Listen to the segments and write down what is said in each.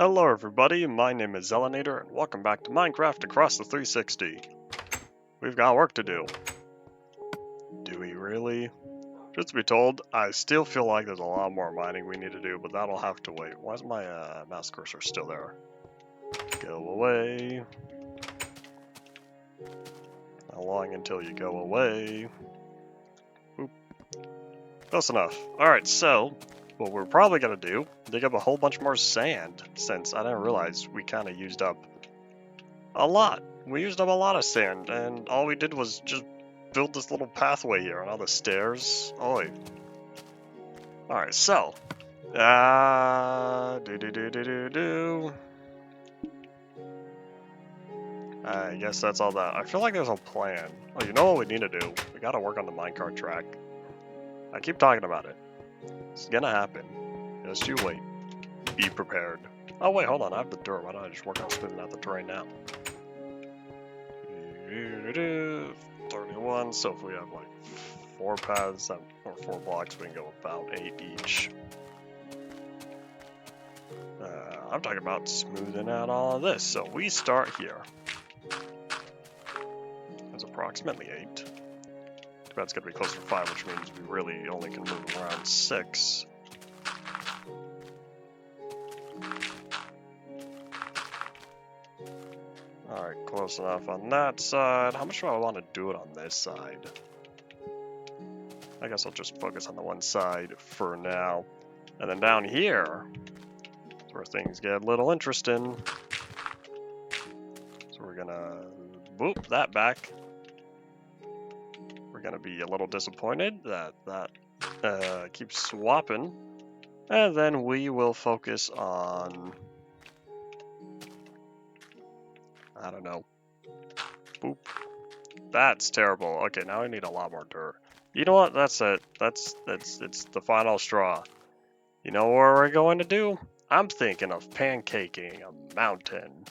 Hello everybody, my name is Zelinator and welcome back to Minecraft Across the 360. We've got work to do. Do we really? Truth to be told, I still feel like there's a lot more mining we need to do, but that'll have to wait. Why is my mouse cursor still there? Go away. How long until you go away? Oop. Close enough. Alright, so what we're probably going to do, dig up a whole bunch more sand, since I didn't realize we kind of used up a lot. We used up a lot of sand, and all we did was just build this little pathway here, and all the stairs. Oi. Alright, so. I guess that's all that. I feel like there's a plan. Oh, you know what we need to do? We gotta work on the minecart track. I keep talking about it. It's gonna happen. Just you wait. Be prepared. Oh wait, hold on, I have the dirt. Why don't I just work on smoothing out the terrain now? 31, so if we have like 4 paths, or 4 blocks, we can go about 8 each. I'm talking about smoothing out all of this. So we start here. That's approximately 8. That's going to be closer to 5, which means we really only can move around 6. Alright, close enough on that side. How much do I want to do it on this side? I guess I'll just focus on the one side for now. And then down here, is where things get a little interesting. So we're gonna boop that back. We're gonna be a little disappointed that that keeps swapping. And then we will focus on, I don't know. Boop. That's terrible. Okay, now I need a lot more dirt. You know what? That's it. It's the final straw. You know what we're going to do? I'm thinking of pancaking a mountain.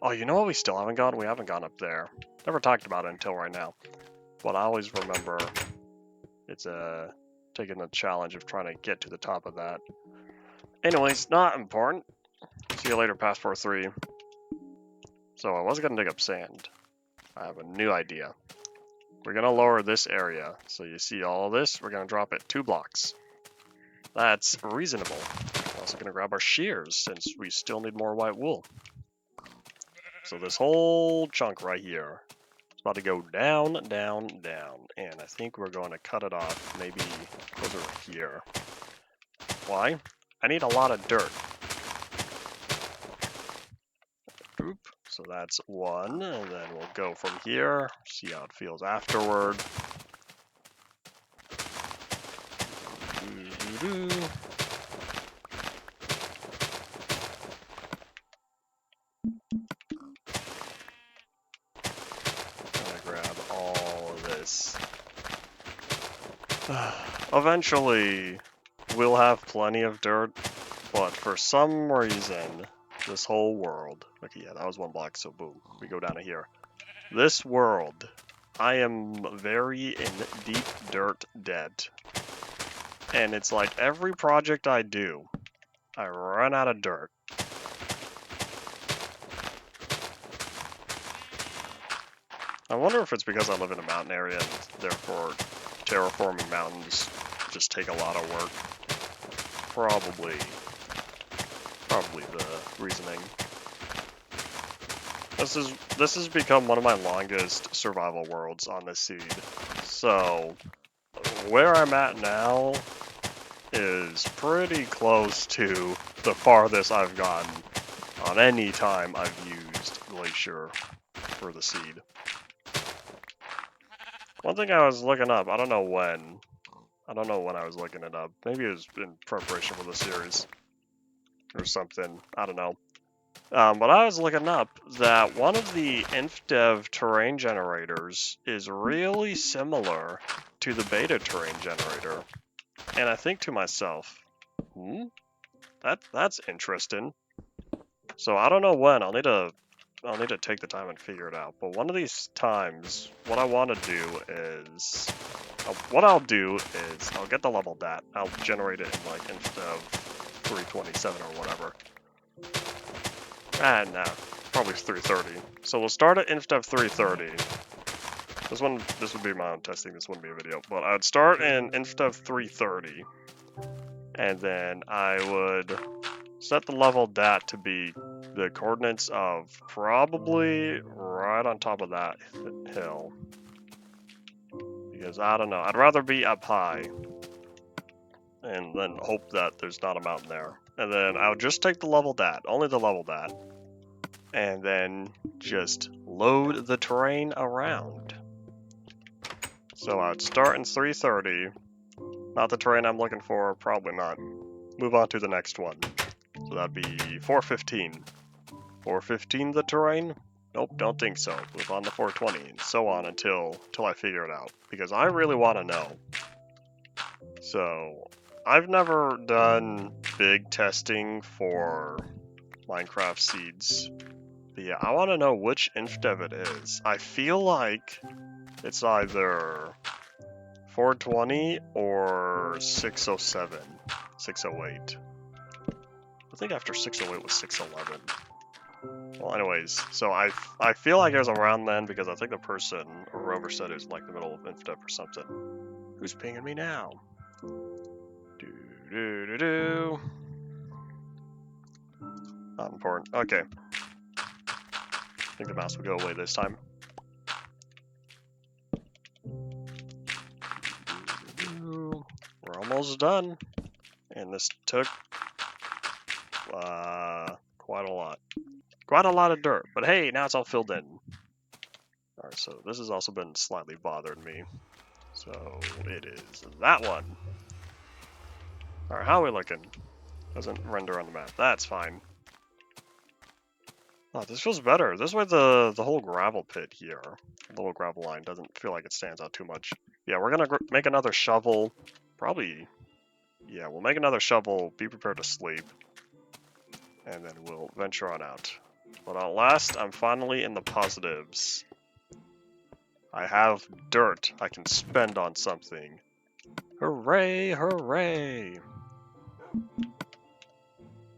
Oh, you know what we still haven't gone? We haven't gone up there. Never talked about it until right now. But I always remember it's taking the challenge of trying to get to the top of that. Anyways, not important. See you later, Passport 3. So I was going to dig up sand. I have a new idea. We're going to lower this area. So you see all this? We're going to drop it 2 blocks. That's reasonable. We're also going to grab our shears since we still need more white wool. So this whole chunk right here is about to go down, down, down. And I think we're going to cut it off maybe over here. Why? I need a lot of dirt. Oop. So that's 1, and then we'll go from here, see how it feels afterward. Gonna grab all of this. Eventually, we'll have plenty of dirt, but for some reason, this whole world, okay, yeah, that was 1 block, so boom, we go down to here. This world, I am very in deep dirt debt. And it's like every project I do, I run out of dirt. I wonder if it's because I live in a mountain area and therefore terraforming mountains just take a lot of work. Probably the reasoning. This has become one of my longest survival worlds on this seed. So where I'm at now is pretty close to the farthest I've gotten on any time I've used Glacier for the seed. One thing I was looking up, I don't know when I was looking it up. Maybe it was in preparation for the series or something. I don't know. But I was looking up that one of the InfDev terrain generators is really similar to the beta terrain generator. And I think to myself, that's interesting. So I don't know when. I'll need to take the time and figure it out. But one of these times, what I want to do is, what I'll do is I'll get the level dat. I'll generate it in like InfDev 327 or whatever. And nah, probably 330. So we'll start at inf dev 330. This would be my own testing, this wouldn't be a video, but I'd start in inf dev 330, and then I would set the level dat to be the coordinates of probably right on top of that hill. Because I don't know, I'd rather be up high and then hope that there's not a mountain there. And then I would just take the level dat, only the level dat, and then just load the terrain around. So I'd start in 330, not the terrain I'm looking for, probably not. Move on to the next one. So that'd be 415. 415 the terrain? Nope, don't think so. Move on to 420, and so on until I figure it out. Because I really want to know. So, I've never done big testing for Minecraft seeds. But yeah, I want to know which inf dev it is. I feel like it's either 420 or 607, 608. I think after 608 was 611. Well, anyways, so I feel like it was around then because I think the person, or Rover said it was like the middle of inf dev or something. Who's pinging me now? Do. Not important. Okay. I think the mouse will go away this time. We're almost done. And this took quite a lot. Quite a lot of dirt. But hey, now it's all filled in. Alright, so this has also been slightly bothering me. So it is that one. Alright, how are we looking? Doesn't render on the map. That's fine. Oh, this feels better. This way the whole gravel pit here, the little gravel line, doesn't feel like it stands out too much. Yeah, we're gonna make another shovel. Probably, yeah, we'll make another shovel, be prepared to sleep. And then we'll venture on out. But at last, I'm finally in the positives. I have dirt I can spend on something. Hooray, hooray!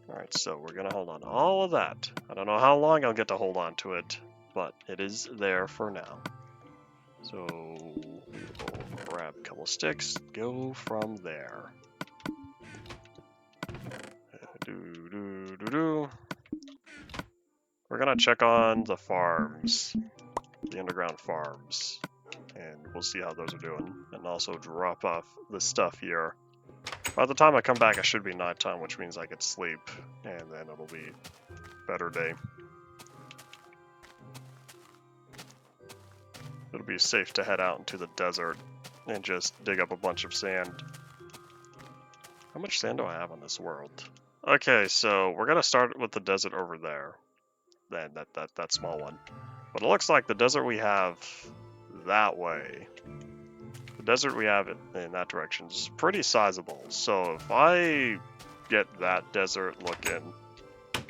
Alright, so we're gonna hold on to all of that. I don't know how long I'll get to hold on to it, but it is there for now. So, we'll grab a couple sticks, go from there. We're gonna check on the farms, the underground farms, and we'll see how those are doing, and also drop off the stuff here. By the time I come back, it should be nighttime, which means I could sleep, and then it'll be a better day. It'll be safe to head out into the desert and just dig up a bunch of sand. How much sand do I have on this world? Okay, so we're gonna start with the desert over there. Then that small one. But it looks like the desert we have that way. The desert we have in that direction is pretty sizable. So if I get that desert looking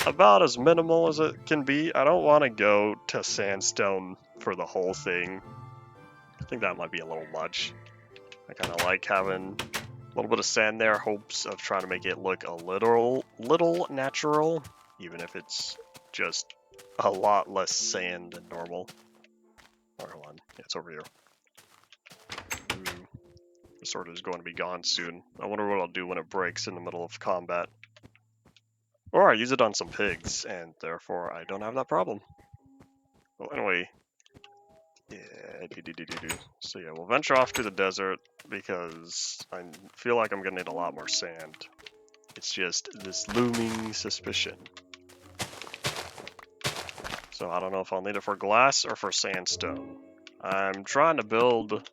about as minimal as it can be, I don't want to go to sandstone for the whole thing. I think that might be a little much. I kind of like having a little bit of sand there, hopes of trying to make it look a little natural, even if it's just a lot less sand than normal. Oh, hold on, yeah, it's over here. Ooh. The sword is going to be gone soon. I wonder what I'll do when it breaks in the middle of combat. Or I use it on some pigs, and therefore I don't have that problem. Well, anyway, yeah, So yeah, we'll venture off to the desert because I feel like I'm gonna need a lot more sand. It's just this looming suspicion. So I don't know if I'll need it for glass or for sandstone. I'm trying to build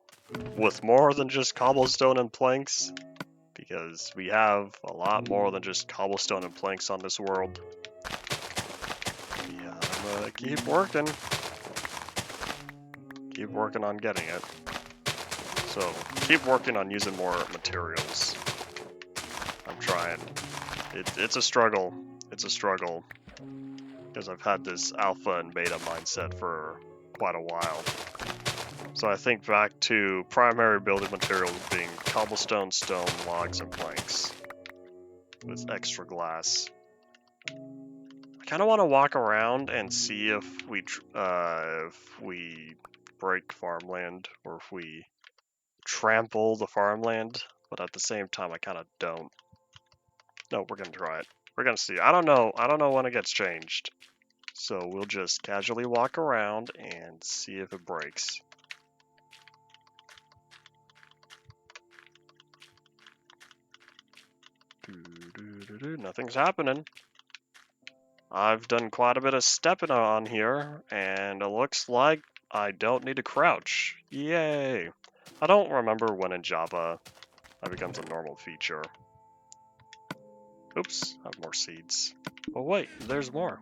with more than just cobblestone and planks, because we have a lot more than just cobblestone and planks on this world. Yeah, I'm gonna keep working. Keep working on getting it. So, keep working on using more materials. I'm trying. It's a struggle. It's a struggle. Because I've had this alpha and beta mindset for quite a while. So I think back to primary building materials being cobblestone, stone, logs, and planks. With extra glass. kind of want to walk around and see if we break farmland or if we trample the farmland, but at the same time I kind of don't. No, we're gonna try it. We're gonna see. I don't know when it gets changed, so we'll just casually walk around and see if it breaks. Nothing's happening. I've done quite a bit of stepping on here, and it looks like I don't need to crouch. Yay! I don't remember when in Java that becomes a normal feature. Oops, I have more seeds. Oh wait, there's more.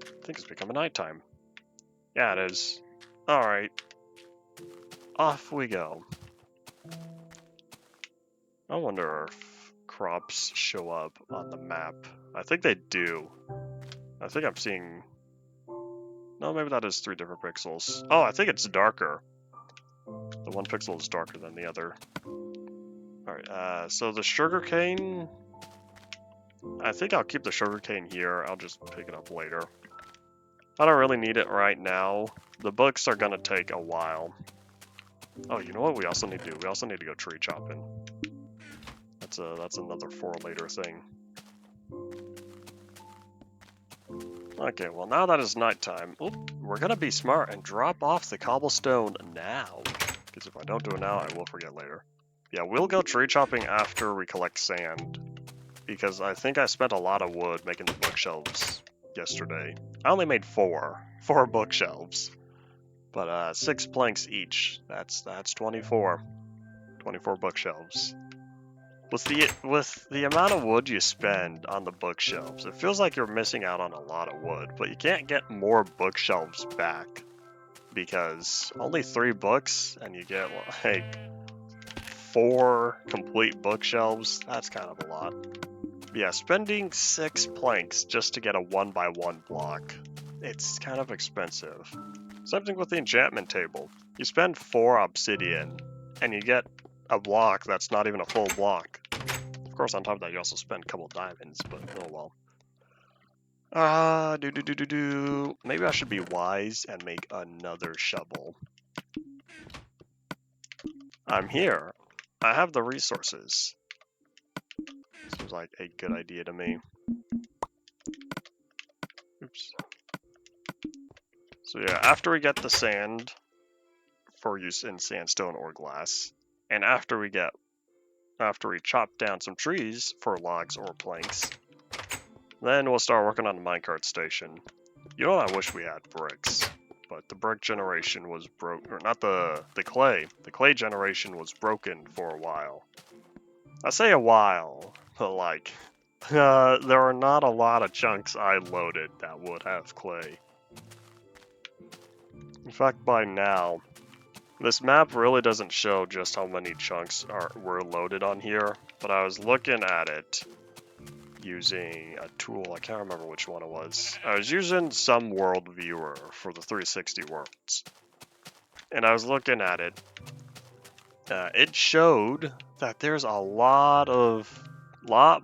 I think it's becoming nighttime. Yeah, it is. Alright. Off we go. I wonder if crops show up on the map. I think they do. I think I'm seeing... No, maybe that is 3 different pixels. Oh, I think it's darker. The one pixel is darker than the other. Alright, so the sugarcane... I think I'll keep the sugarcane here. I'll just pick it up later. I don't really need it right now. The books are gonna take a while. Oh, you know what we also need to do? We also need to go tree chopping. That's another for later thing. Okay, well now that it's nighttime, we're gonna be smart and drop off the cobblestone now. Because if I don't do it now, I will forget later. Yeah, we'll go tree chopping after we collect sand. Because I think I spent a lot of wood making the bookshelves yesterday. I only made 4 bookshelves. But 6 planks each. That's 24. 24 bookshelves. With the amount of wood you spend on the bookshelves, it feels like you're missing out on a lot of wood, but you can't get more bookshelves back because only 3 books and you get like 4 complete bookshelves. That's kind of a lot. Yeah, spending 6 planks just to get a 1x1 block, it's kind of expensive. Same thing with the enchantment table. You spend 4 obsidian and you get a block that's not even a full block. Of course, on top of that, you also spend a couple diamonds, but oh well. Maybe I should be wise and make another shovel. I'm here. I have the resources. Seems like a good idea to me. Oops. So yeah, after we get the sand for use in sandstone or glass, and after we chop down some trees for logs or planks, then we'll start working on the minecart station. You know what, I wish we had bricks, but the brick generation was broke, or not the clay. The clay generation was broken for a while. I say a while, but like, there are not a lot of chunks I loaded that would have clay. In fact, by now, this map really doesn't show just how many chunks were loaded on here, but I was looking at it using a tool. I can't remember which one it was. I was using some world viewer for the 360 worlds, and I was looking at it. It showed that there's a lot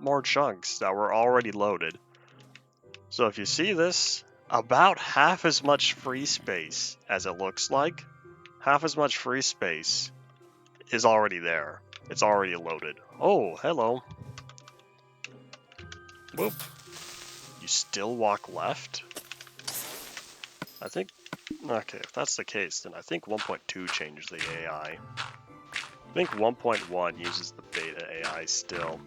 more chunks that were already loaded. So if you see this, about half as much free space as it looks like, half as much free space is already there. It's already loaded. Oh, hello. Whoop. You still walk left? I think, okay, if that's the case, then I think 1.2 changed the AI. I think 1.1 uses the beta AI still.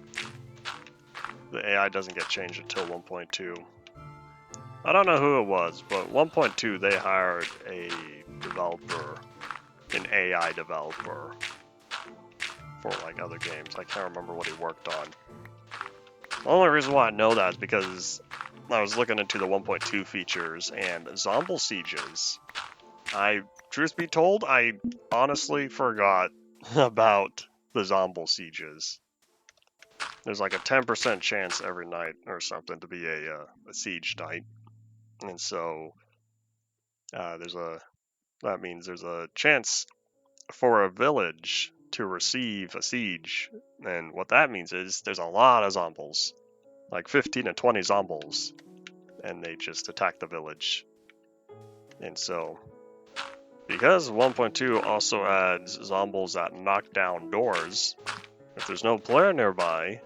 The AI doesn't get changed until 1.2. I don't know who it was, but 1.2 they hired a developer, an AI developer, for like other games. I can't remember what he worked on. The only reason why I know that is because I was looking into the 1.2 features and Zomble Sieges. Truth be told, I honestly forgot about the Zomble Sieges. There's like a 10% chance every night or something to be a siege night. And so that means there's a chance for a village to receive a siege. And what that means is there's a lot of zombies, like 15 to 20 zombies. and they just attack the village. And so, because 1.2 also adds zombies that knock down doors, if there's no player nearby,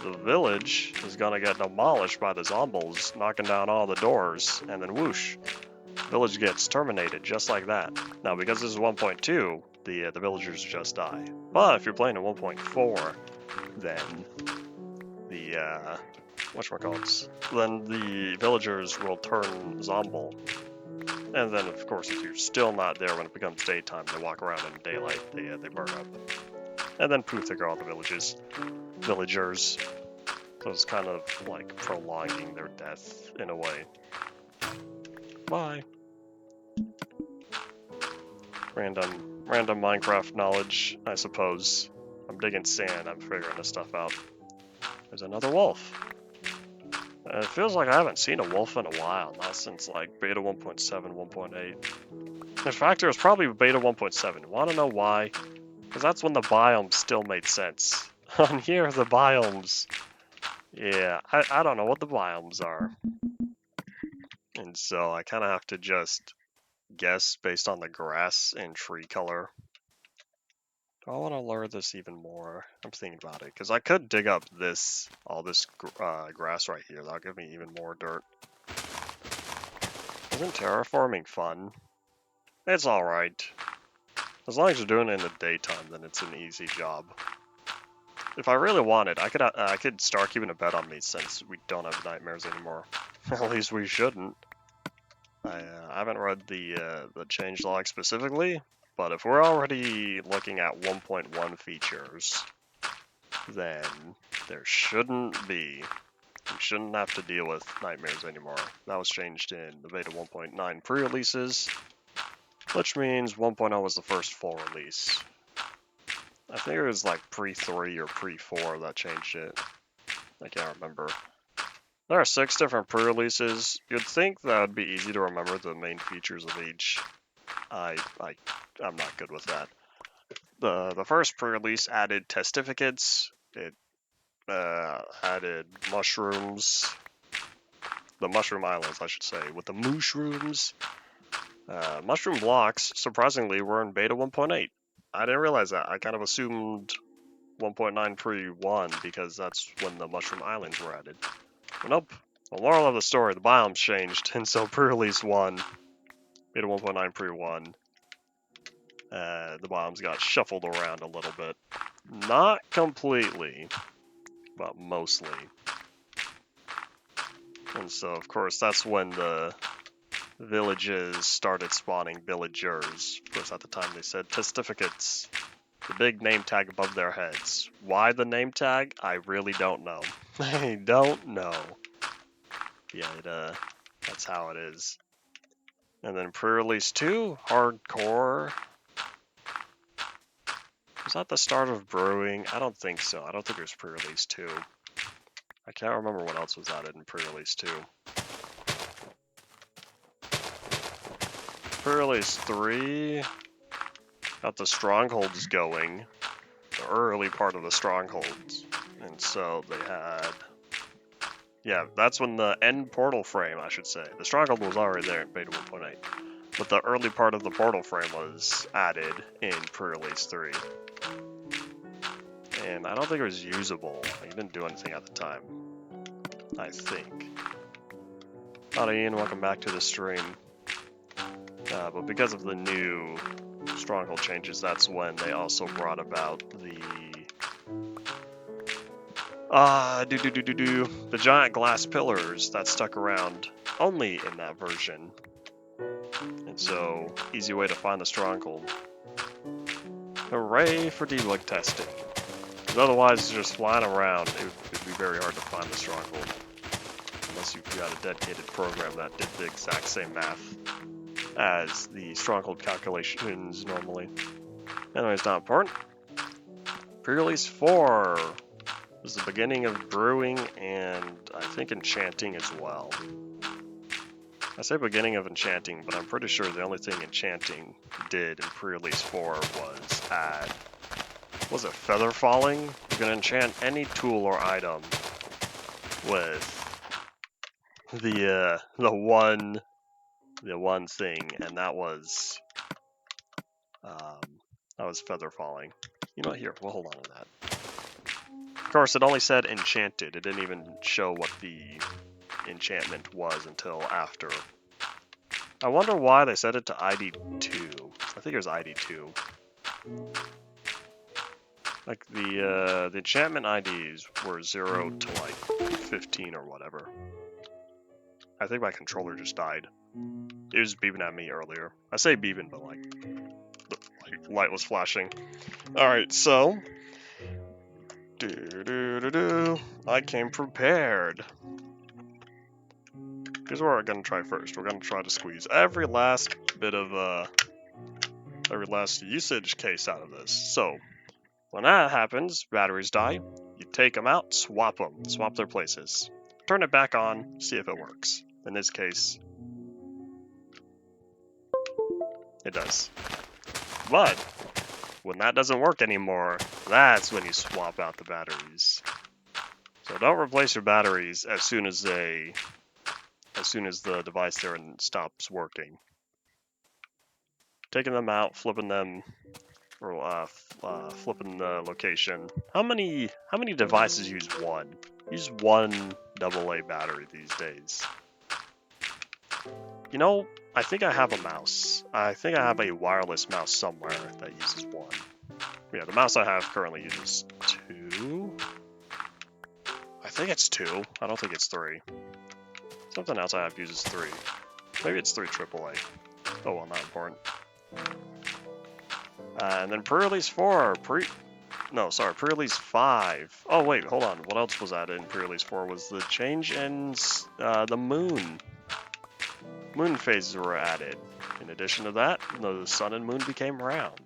the village is gonna get demolished by the zombies knocking down all the doors, and then whoosh, village gets terminated just like that. Now, because this is 1.2, the villagers just die. But if you're playing in 1.4, then the whatchamacallits, then the villagers will turn zombie. And then, of course, if you're still not there when it becomes daytime, they walk around in daylight, they burn up. And then poof, there go all the villagers. So it's kind of like prolonging their death in a way. Bye. Random Minecraft knowledge, I suppose. I'm digging sand, I'm figuring this stuff out. There's another wolf. It feels like I haven't seen a wolf in a while, not since like beta 1.7, 1.8. In fact, it was probably beta 1.7. Wanna know why? Because that's when the biomes still made sense. On here, the biomes... Yeah, I don't know what the biomes are. And so I kind of have to just guess based on the grass and tree color. Do I want to lure this even more? I'm thinking about it, because I could dig up all this grass right here. That'll give me even more dirt. Isn't terraforming fun? It's alright. As long as you're doing it in the daytime, then it's an easy job. If I really wanted, I could start keeping a bet on me since we don't have nightmares anymore. At least we shouldn't. I haven't read the changelog specifically, but if we're already looking at 1.1 features, then there shouldn't be. We shouldn't have to deal with nightmares anymore. That was changed in the beta 1.9 pre-releases, which means 1.0 was the first full release. I think it was like pre-3 or pre-4 that changed it. I can't remember. There are 6 different pre-releases. You'd think that would be easy to remember the main features of each. I'm not good with that. The first pre-release added testificates. It added mushrooms. The mushroom islands, I should say, with the mushrooms. Mushroom blocks, surprisingly, were in beta 1.8. I didn't realize that. I kind of assumed 1.9 pre-1 because that's when the mushroom islands were added. But nope. The moral of the story, the biomes changed, and so pre-release 1, beta 1.9 pre-1, the biomes got shuffled around a little bit. Not completely, but mostly. And so, of course, that's when the villages started spawning villagers. Of course, at the time they said testificates. The big name tag above their heads. Why the name tag? I really don't know. I don't know. Yeah, that's how it is. And then pre-release 2, hardcore. Was that the start of brewing? I don't think so. I don't think it was pre-release 2. I can't remember what else was added in pre-release 2. Pre-release 3 got the strongholds going. The early part of the strongholds. And so they had... Yeah, that's when the end portal frame, I should say. The stronghold was already there in beta 1.8. But the early part of the portal frame was added in pre-release 3. And I don't think it was usable. Like, it didn't do anything at the time. I think. Howdy Ian, welcome back to the stream. But because of the new stronghold changes, that's when they also brought about the giant glass pillars that stuck around only in that version. And so, easy way to find the stronghold. Hooray for debug testing. Because otherwise, just flying around, it would be very hard to find the stronghold. Unless you've got a dedicated program that did the exact same math as the stronghold calculations normally. Anyways, not important. Pre-release 4 was the beginning of brewing and I think enchanting as well. I say beginning of enchanting, but I'm pretty sure the only thing enchanting did in pre-release 4 was add... Was it feather falling? You can enchant any tool or item with the one thing, and that was feather falling. You know what? Here, we'll hold on to that. Of course, it only said enchanted. It didn't even show what the enchantment was until after. I wonder why they set it to ID 2. I think it was ID 2. Like the enchantment IDs were 0 to like 15 or whatever. I think my controller just died. It was beeping at me earlier. I say beeping, but like the light was flashing. Alright, so I came prepared. Here's what we're gonna try first. We're gonna try to squeeze every last bit of every last usage case out of this. So when that happens, batteries die. You take them out, swap their places. Turn it back on, see if it works. In this case, it does. But when that doesn't work anymore, that's when you swap out the batteries. So don't replace your batteries as soon as the device there stops working. Taking them out, flipping them, or flipping the location. How many devices use one? Use one AA battery these days. You know, I think I have a mouse. I think I have a wireless mouse somewhere that uses one. Yeah, the mouse I have currently uses 2. I think it's 2. I don't think it's 3. Something else I have uses 3. Maybe it's 3 AAA. Oh well, not important. And then pre-release 4, pre-release 5. Oh wait, hold on. What else was added in pre-release 4 was the change in the moon. Moon phases were added. In addition to that, the sun and moon became round.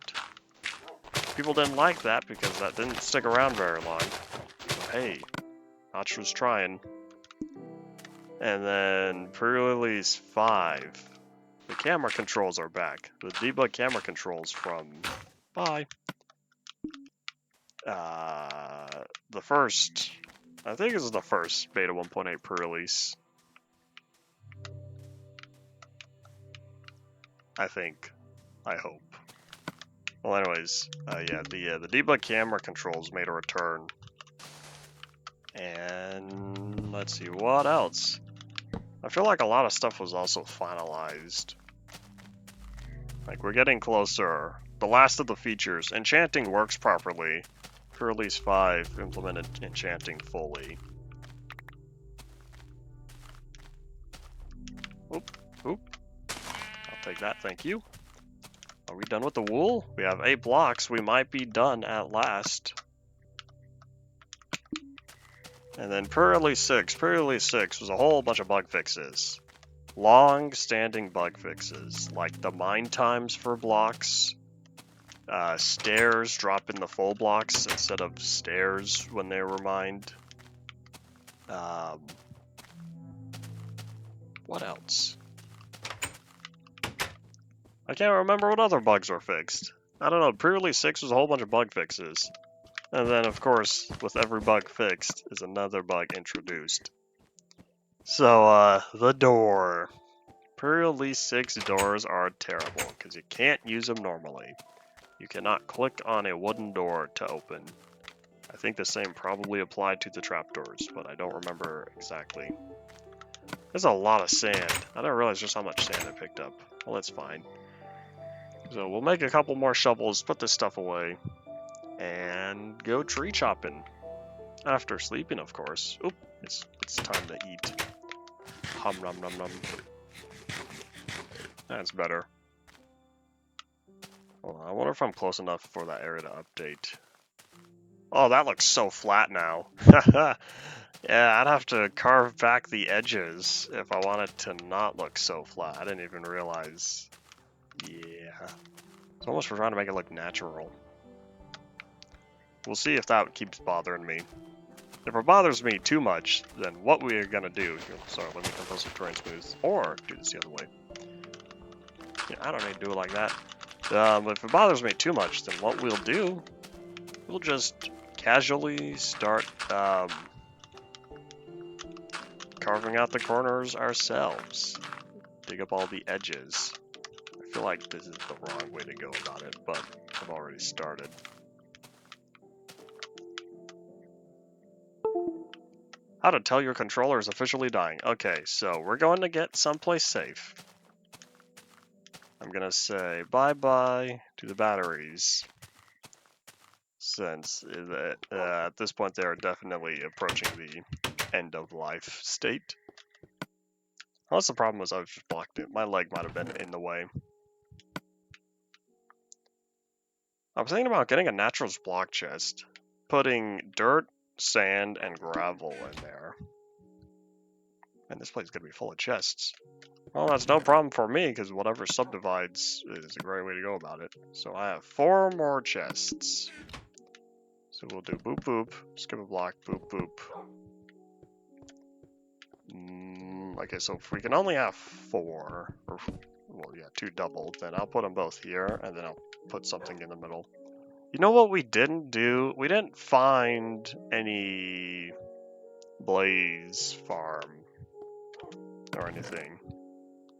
People didn't like that because that didn't stick around very long. But hey, Notch was trying. And then pre-release 5. The camera controls are back. The debug camera controls from the first, I think this is the first beta 1.8 pre-release. I think. I hope. Well, anyways, yeah, the debug camera controls made a return. And let's see, what else? I feel like a lot of stuff was also finalized. Like, we're getting closer. The last of the features. Enchanting works properly. Pre-release 5 implemented enchanting fully. Oop, oop. I'll take that, thank you. Are we done with the wool? We have 8 blocks. We might be done at last. And then pre-release 6. Pre-release 6 was a whole bunch of bug fixes. Long-standing bug fixes, like the mine times for blocks, stairs dropping the full blocks instead of stairs when they were mined. What else? I can't remember what other bugs were fixed. I don't know, pre-release 6 was a whole bunch of bug fixes. And then, of course, with every bug fixed is another bug introduced. So, the door. Pre-release 6 doors are terrible, because you can't use them normally. You cannot click on a wooden door to open. I think the same probably applied to the trapdoors, but I don't remember exactly. There's a lot of sand. I didn't realize just how much sand I picked up. Well, that's fine. So we'll make a couple more shovels, put this stuff away, and go tree chopping. After sleeping, of course. Oop, it's time to eat. Hum nom nom nom. That's better. Hold on, I wonder if I'm close enough for that area to update. Oh, that looks so flat now. Yeah, I'd have to carve back the edges if I want it to not look so flat. I didn't even realize. Yeah. It's almost for trying to make it look natural. We'll see if that keeps bothering me. If it bothers me too much, then what we are gonna do, sorry, let me compose some terrain smooth, or do this the other way. Yeah, I don't need to do it like that. If it bothers me too much, then what we'll do, we'll just casually start carving out the corners ourselves. Dig up all the edges. I feel like this is the wrong way to go about it, but I've already started. How to tell your controller is officially dying. Okay, so we're going to get someplace safe. I'm gonna say bye-bye to the batteries, since at this point they are definitely approaching the end of life state. Unless the problem was I've just blocked it. My leg might have been in the way. I was thinking about getting a naturals block chest, putting dirt, sand, and gravel in there. And this place is gonna be full of chests. Well, that's no problem for me, because whatever subdivides is a great way to go about it. So I have 4 more chests. So we'll do boop boop, skip a block, boop boop. Okay, so if we can only have 4, or, well, yeah, 2 doubled, then I'll put them both here, and then I'll put something in the middle. You know what we didn't do? We didn't find any blaze farm or anything.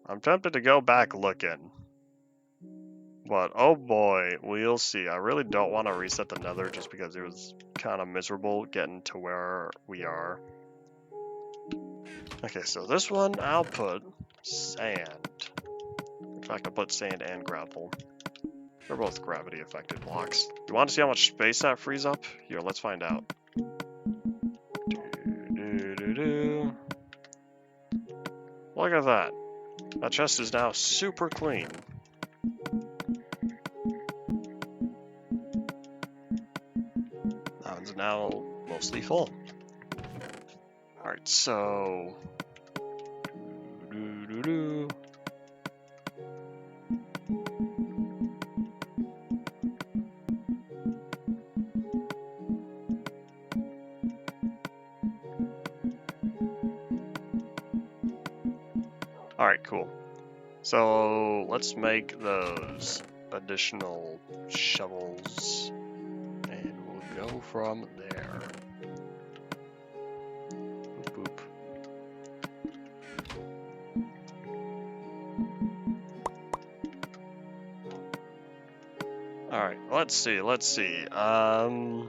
I'm tempted to go back looking. But, oh boy, we'll see. I really don't want to reset the nether just because it was kind of miserable getting to where we are. Okay, so this one I'll put sand. In fact, I'll put sand and gravel. They're both gravity affected blocks. You want to see how much space that frees up? Here, let's find out. Look at that. That chest is now super clean. That one's now mostly full. Alright, so... Alright, cool. So let's make those additional shovels, and we'll go from there. Boop, boop. Alright, let's see. I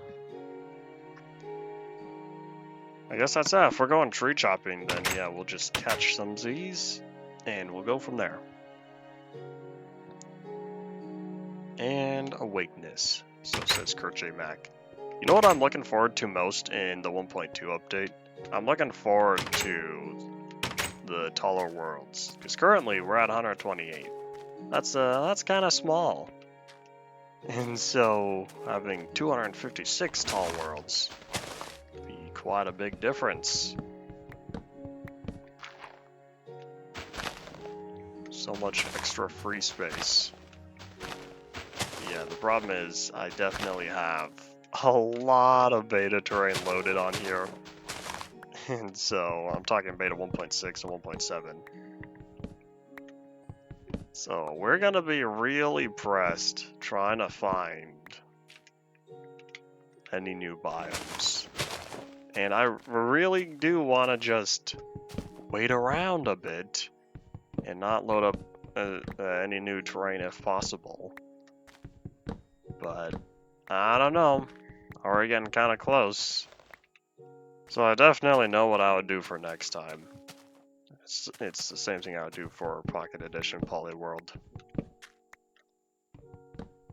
guess that's it. If we're going tree chopping, then yeah, we'll just catch some Z's, and we'll go from there. And awakeness, so says Kurt J. Mac. You know what I'm looking forward to most in the 1.2 update? I'm looking forward to the taller worlds, because currently we're at 128. That's kind of small. And so having 256 tall worlds would be quite a big difference. So much extra free space. Yeah, the problem is I definitely have a lot of beta terrain loaded on here. And so I'm talking beta 1.6 and 1.7. So we're gonna be really pressed trying to find any new biomes. And I really do want to just wait around a bit and not load up any new terrain if possible. But I don't know. We're getting kind of close. So I definitely know what I would do for next time. It's the same thing I would do for Pocket Edition Poly World.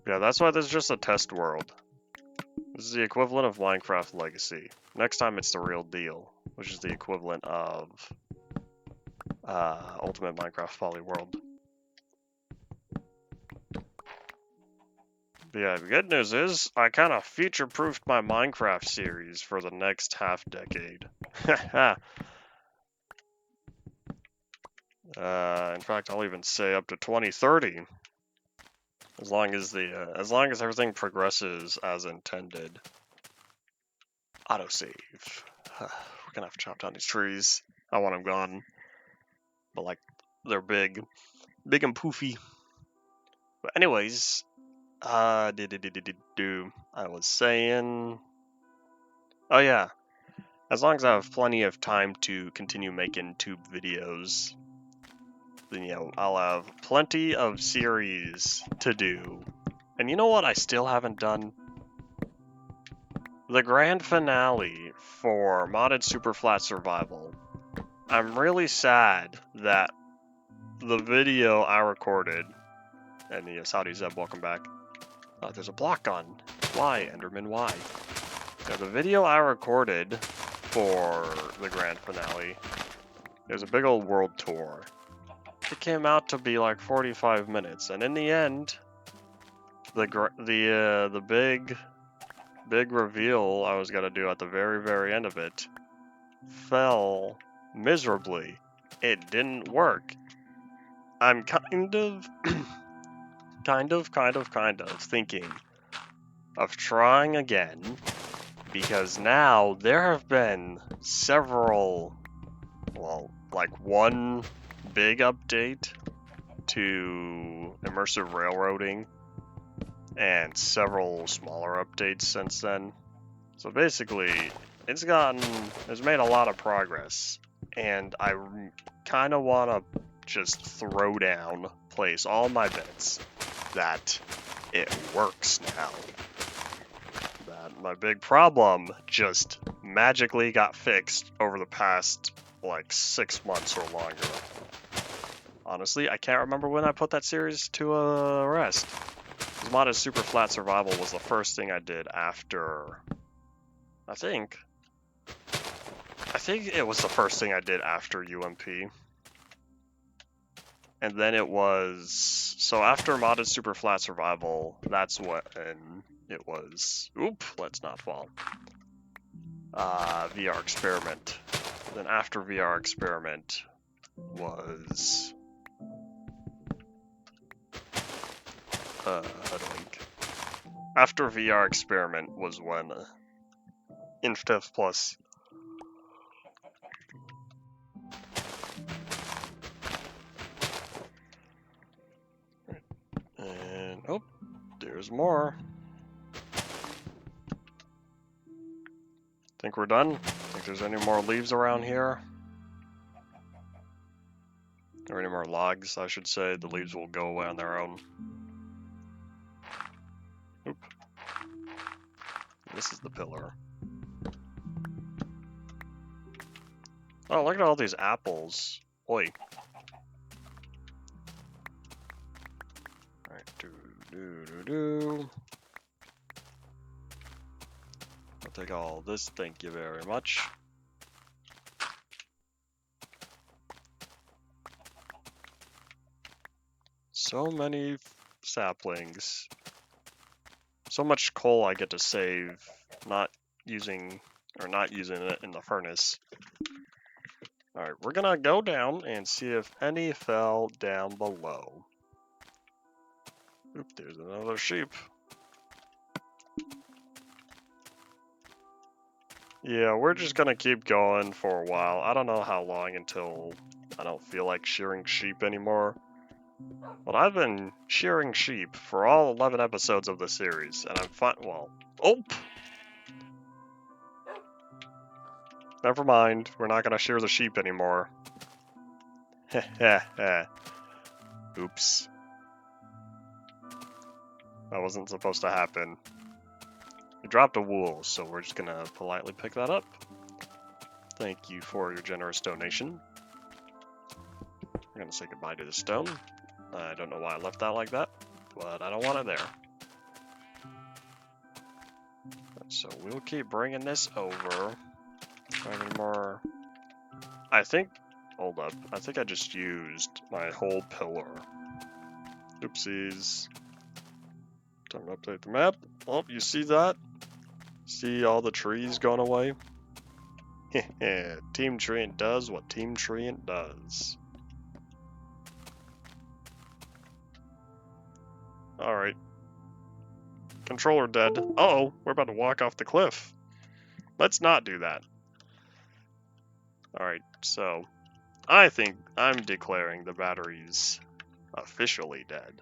Yeah, that's why this is just a test world. This is the equivalent of Minecraft Legacy. Next time it's the real deal, which is the equivalent of Ultimate Minecraft Poly World. But yeah, the good news is I kind of future-proofed my Minecraft series for the next half decade. In fact, I'll even say up to 2030, as long as everything progresses as intended. Autosave. We're gonna have to chop down these trees. I want them gone, but like they're big and poofy. But anyways, I was saying, oh yeah, as long as I have plenty of time to continue making tube videos, then, you know, I'll have plenty of series to do. And you know what I still haven't done? The grand finale for Modded Super Flat Survival. I'm really sad that the video I recorded, and yes, howdy Zeb, welcome back. There's a block gun. Why, Enderman, why? Now, the video I recorded for the grand finale, there's a big old world tour. It came out to be like 45 minutes, and in the end, the big reveal I was gonna do at the very end of it fell miserably. It didn't work. I'm kind of thinking of trying again, because now there have been several, well, like one big update to immersive railroading and several smaller updates since then. So basically, it's made a lot of progress, and I kind of want to just throw down, place all my bets that it works now. That my big problem just magically got fixed over the past, like, 6 months or longer. Honestly, I can't remember when I put that series to rest. Modded Super Flat Survival was the first thing I did after, I think it was the first thing I did after UMP. And then it was, so after Modded Super Flat Survival, that's when it was, let's not fall. VR Experiment. Then after VR Experiment was, after VR Experiment was when Inf Plus and there's more. Think we're done? Think there's any more leaves around here? Or any more logs, I should say. The leaves will go away on their own. This is the pillar. Oh, look at all these apples. Oi. Alright, I'll take all this, thank you very much. So many saplings. So much coal I get to save, not using it in the furnace. Alright, we're gonna go down and see if any fell down below. Oop, there's another sheep. Yeah, we're just gonna keep going for a while. I don't know how long until I don't feel like shearing sheep anymore. But I've been shearing sheep for all 11 episodes of the series, and I'm fine. Well, never mind. We're not gonna shear the sheep anymore. Heh. Oops. That wasn't supposed to happen. We dropped a wool, so we're just gonna politely pick that up. Thank you for your generous donation. We're gonna say goodbye to the stone. I don't know why I left that like that, but I don't want it there. So we'll keep bringing this over. Any more? I think, hold up, I think I just used my whole pillar. Oopsies. Time to update the map. Oh, you see that? See all the trees going away? Team Treant does what Team Treant does. Alright. Controller dead. Uh-oh, we're about to walk off the cliff. Let's not do that. Alright, so I think I'm declaring the batteries officially dead.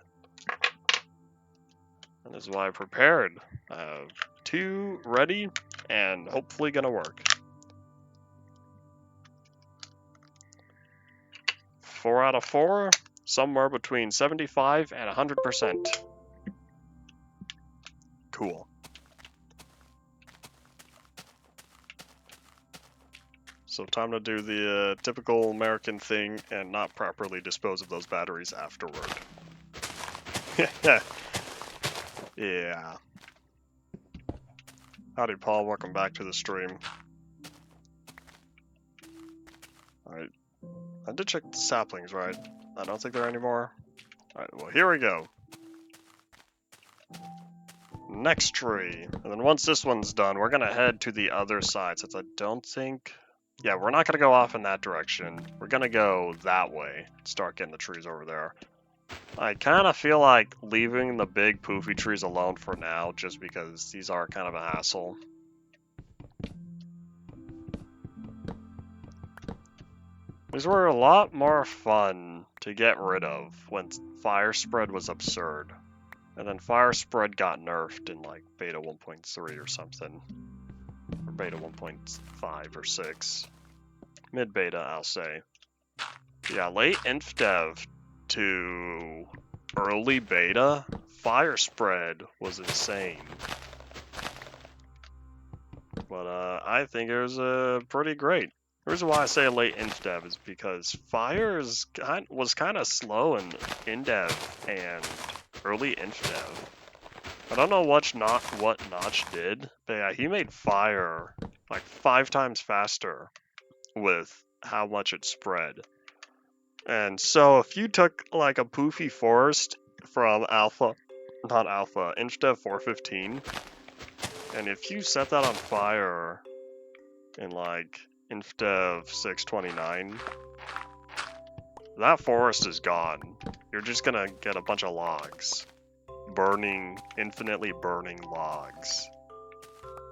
And this is why I prepared. I have 2 ready and hopefully gonna work. 4 out of 4, somewhere between 75 and 100%. Cool. So time to do the typical American thing and not properly dispose of those batteries afterward. Yeah. Howdy, Paul. Welcome back to the stream. Alright. I did check the saplings, right? I don't think there are any more. Alright, well, here we go. Next tree. And then once this one's done, we're gonna head to the other side, since I don't think... Yeah, we're not gonna go off in that direction. We're gonna go that way. Start getting the trees over there. I kind of feel like leaving the big poofy trees alone for now, just because these are kind of a hassle. These were a lot more fun to get rid of when fire spread was absurd. And then fire spread got nerfed in like beta 1.3 or something. Or beta 1.5 or 6. Mid beta, I'll say. Yeah, late inf dev to early beta, fire spread was insane. But I think it was pretty great. The reason why I say late inf dev is because fire was kind of slow in dev and early inf dev. I don't know what Notch did, but yeah, he made fire like 5 times faster with how much it spread. And so if you took like a poofy forest from inf dev 415, and if you set that on fire in like inf dev 629, that forest is gone. You're just gonna get a bunch of logs. Infinitely burning logs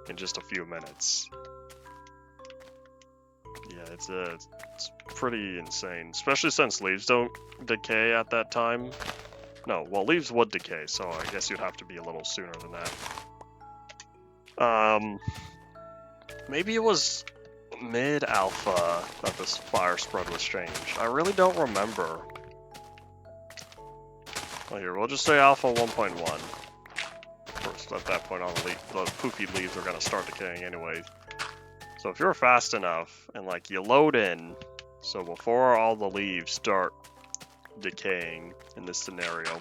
in just a few minutes. Yeah, it's pretty insane, especially since leaves don't decay at that time. No, well, leaves would decay, so I guess you'd have to be a little sooner than that. Maybe it was mid-alpha that this fire spread was changed. I really don't remember. Well, here, we'll just say alpha 1.1. Of course, at that point on, the poofy leaves are gonna start decaying anyway. So if you're fast enough, and like you load in, so before all the leaves start decaying in this scenario,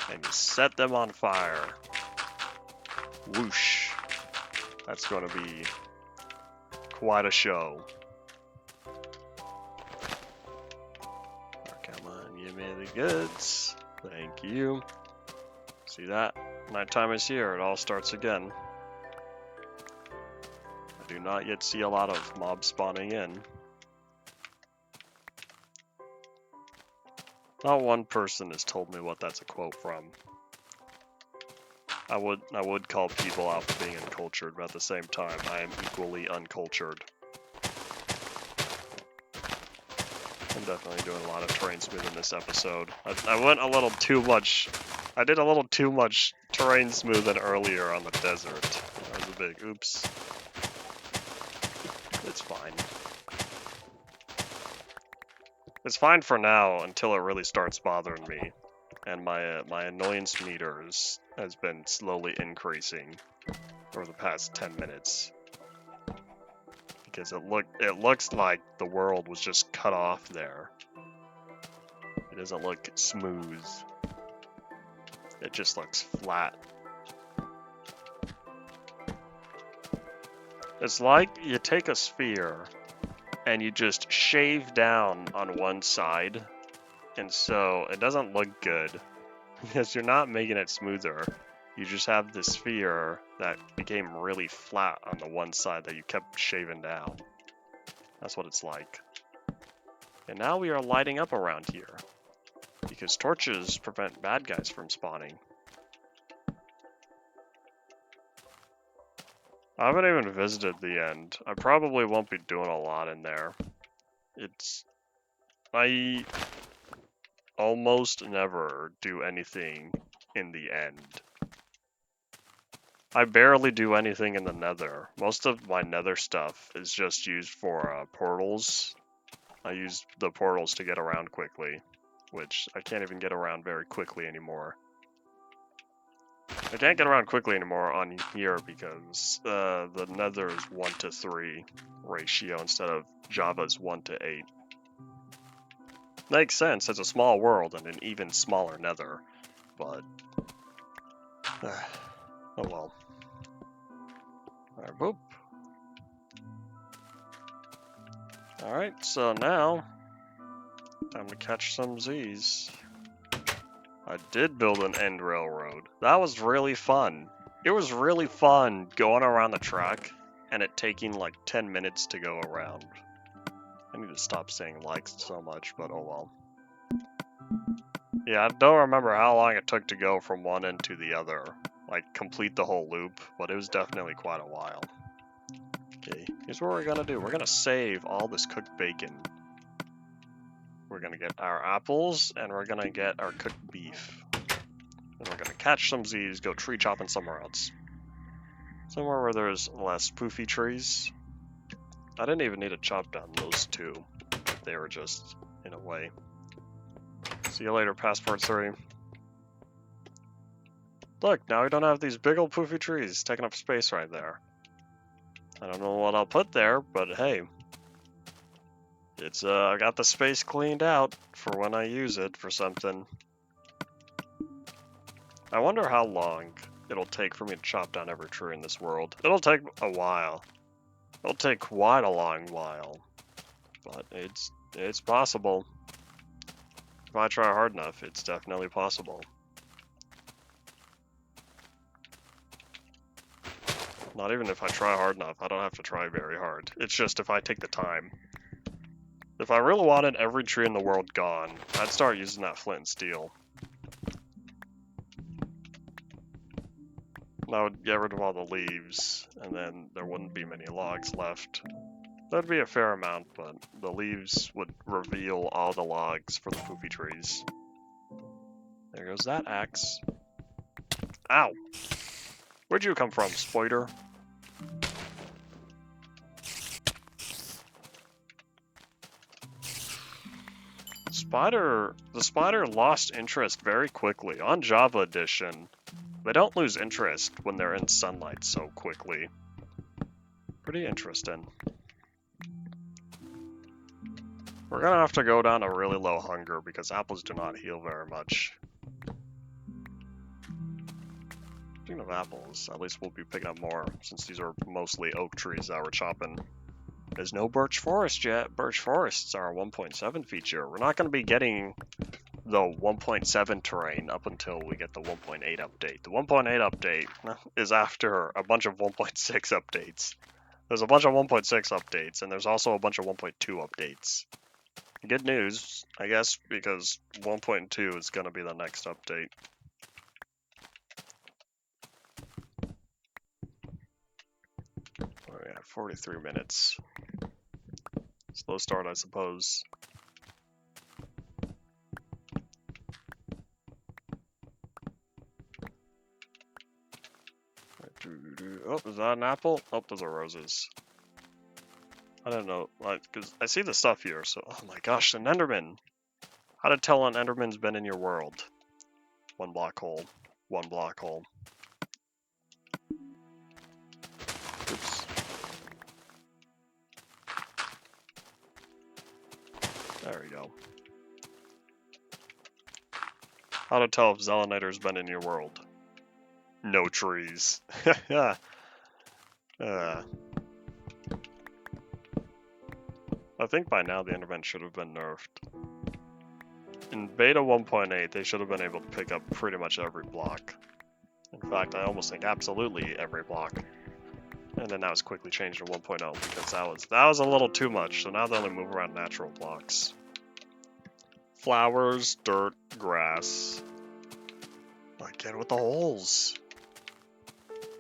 and you set them on fire, whoosh, that's gonna be quite a show. Oh, come on, give me the goods. Thank you. See that? Nighttime is here, it all starts again. I do not yet see a lot of mobs spawning in. Not one person has told me what that's a quote from. I would call people out for being uncultured, but at the same time, I am equally uncultured. I'm definitely doing a lot of terrain smooth in this episode. I went a little too much. I did a little too much terrain smoothing earlier on the desert. That was a big oops. It's fine. It's fine for now until it really starts bothering me, and my annoyance meters has been slowly increasing over the past 10 minutes. Because it looks like the world was just cut off there. It doesn't look smooth. It just looks flat. It's like you take a sphere and you just shave down on one side, and so it doesn't look good because you're not making it smoother. You just have this sphere that became really flat on the one side that you kept shaving down. That's what it's like. And now we are lighting up around here because torches prevent bad guys from spawning. I haven't even visited the end. I probably won't be doing a lot in there. I almost never do anything in the end. I barely do anything in the nether. Most of my nether stuff is just used for portals. I used the portals to get around quickly, which I can't even get around very quickly anymore. I can't get around quickly anymore on here because the Nether is 1:3 ratio instead of Java's 1:8. Makes sense, it's a small world and an even smaller Nether, but oh well. Alright, boop. Alright, so now time to catch some Z's. I did build an end railroad. That was really fun. It was really fun going around the track and it taking like 10 minutes to go around. I need to stop saying like so much, but oh well. Yeah, I don't remember how long it took to go from one end to the other. Like, complete the whole loop, but it was definitely quite a while. Okay, here's what we're gonna do. We're gonna save all this cooked bacon. We're gonna get our apples, and we're gonna get our cooked beef. And we're gonna catch some Z's, go tree chopping somewhere else. Somewhere where there's less poofy trees. I didn't even need to chop down those two. They were just in a way. See you later, Passport 3. Look, now we don't have these big old poofy trees taking up space right there. I don't know what I'll put there, but hey. It's, I got the space cleaned out for when I use it for something. I wonder how long it'll take for me to chop down every tree in this world. It'll take a while. It'll take quite a long while. But it's possible. If I try hard enough, it's definitely possible. Not even if I try hard enough, I don't have to try very hard. It's just if I take the time. If I really wanted every tree in the world gone, I'd start using that flint and steel. And I would get rid of all the leaves, and then there wouldn't be many logs left. That'd be a fair amount, but the leaves would reveal all the logs for the poofy trees. There goes that axe. Ow! Where'd you come from, Spoiler? The spider lost interest very quickly. On Java Edition, they don't lose interest when they're in sunlight so quickly. Pretty interesting. We're gonna have to go down to really low hunger because apples do not heal very much. Speaking of apples, at least we'll be picking up more since these are mostly oak trees that we're chopping. There's no birch forest yet. Birch forests are a 1.7 feature. We're not going to be getting the 1.7 terrain up until we get the 1.8 update. The 1.8 update is after a bunch of 1.6 updates. There's a bunch of 1.6 updates, and there's also a bunch of 1.2 updates. Good news, I guess, because 1.2 is going to be the next update. Oh yeah, 43 minutes. Slow start, I suppose. Oh, is that an apple? Oh, those are roses. I don't know, like, because I see the stuff here, so... Oh my gosh, an Enderman! How to tell an Enderman's been in your world. One block hole. One block hole. Oops. There we go. How to tell if Zelenider's been in your world. No trees. I think by now the Enderman should have been nerfed. In beta 1.8, they should have been able to pick up pretty much every block. In fact, I almost think absolutely every block. And then that was quickly changed to 1.0 because that was a little too much, so now they only move around natural blocks. Flowers, dirt, grass. Again with the holes.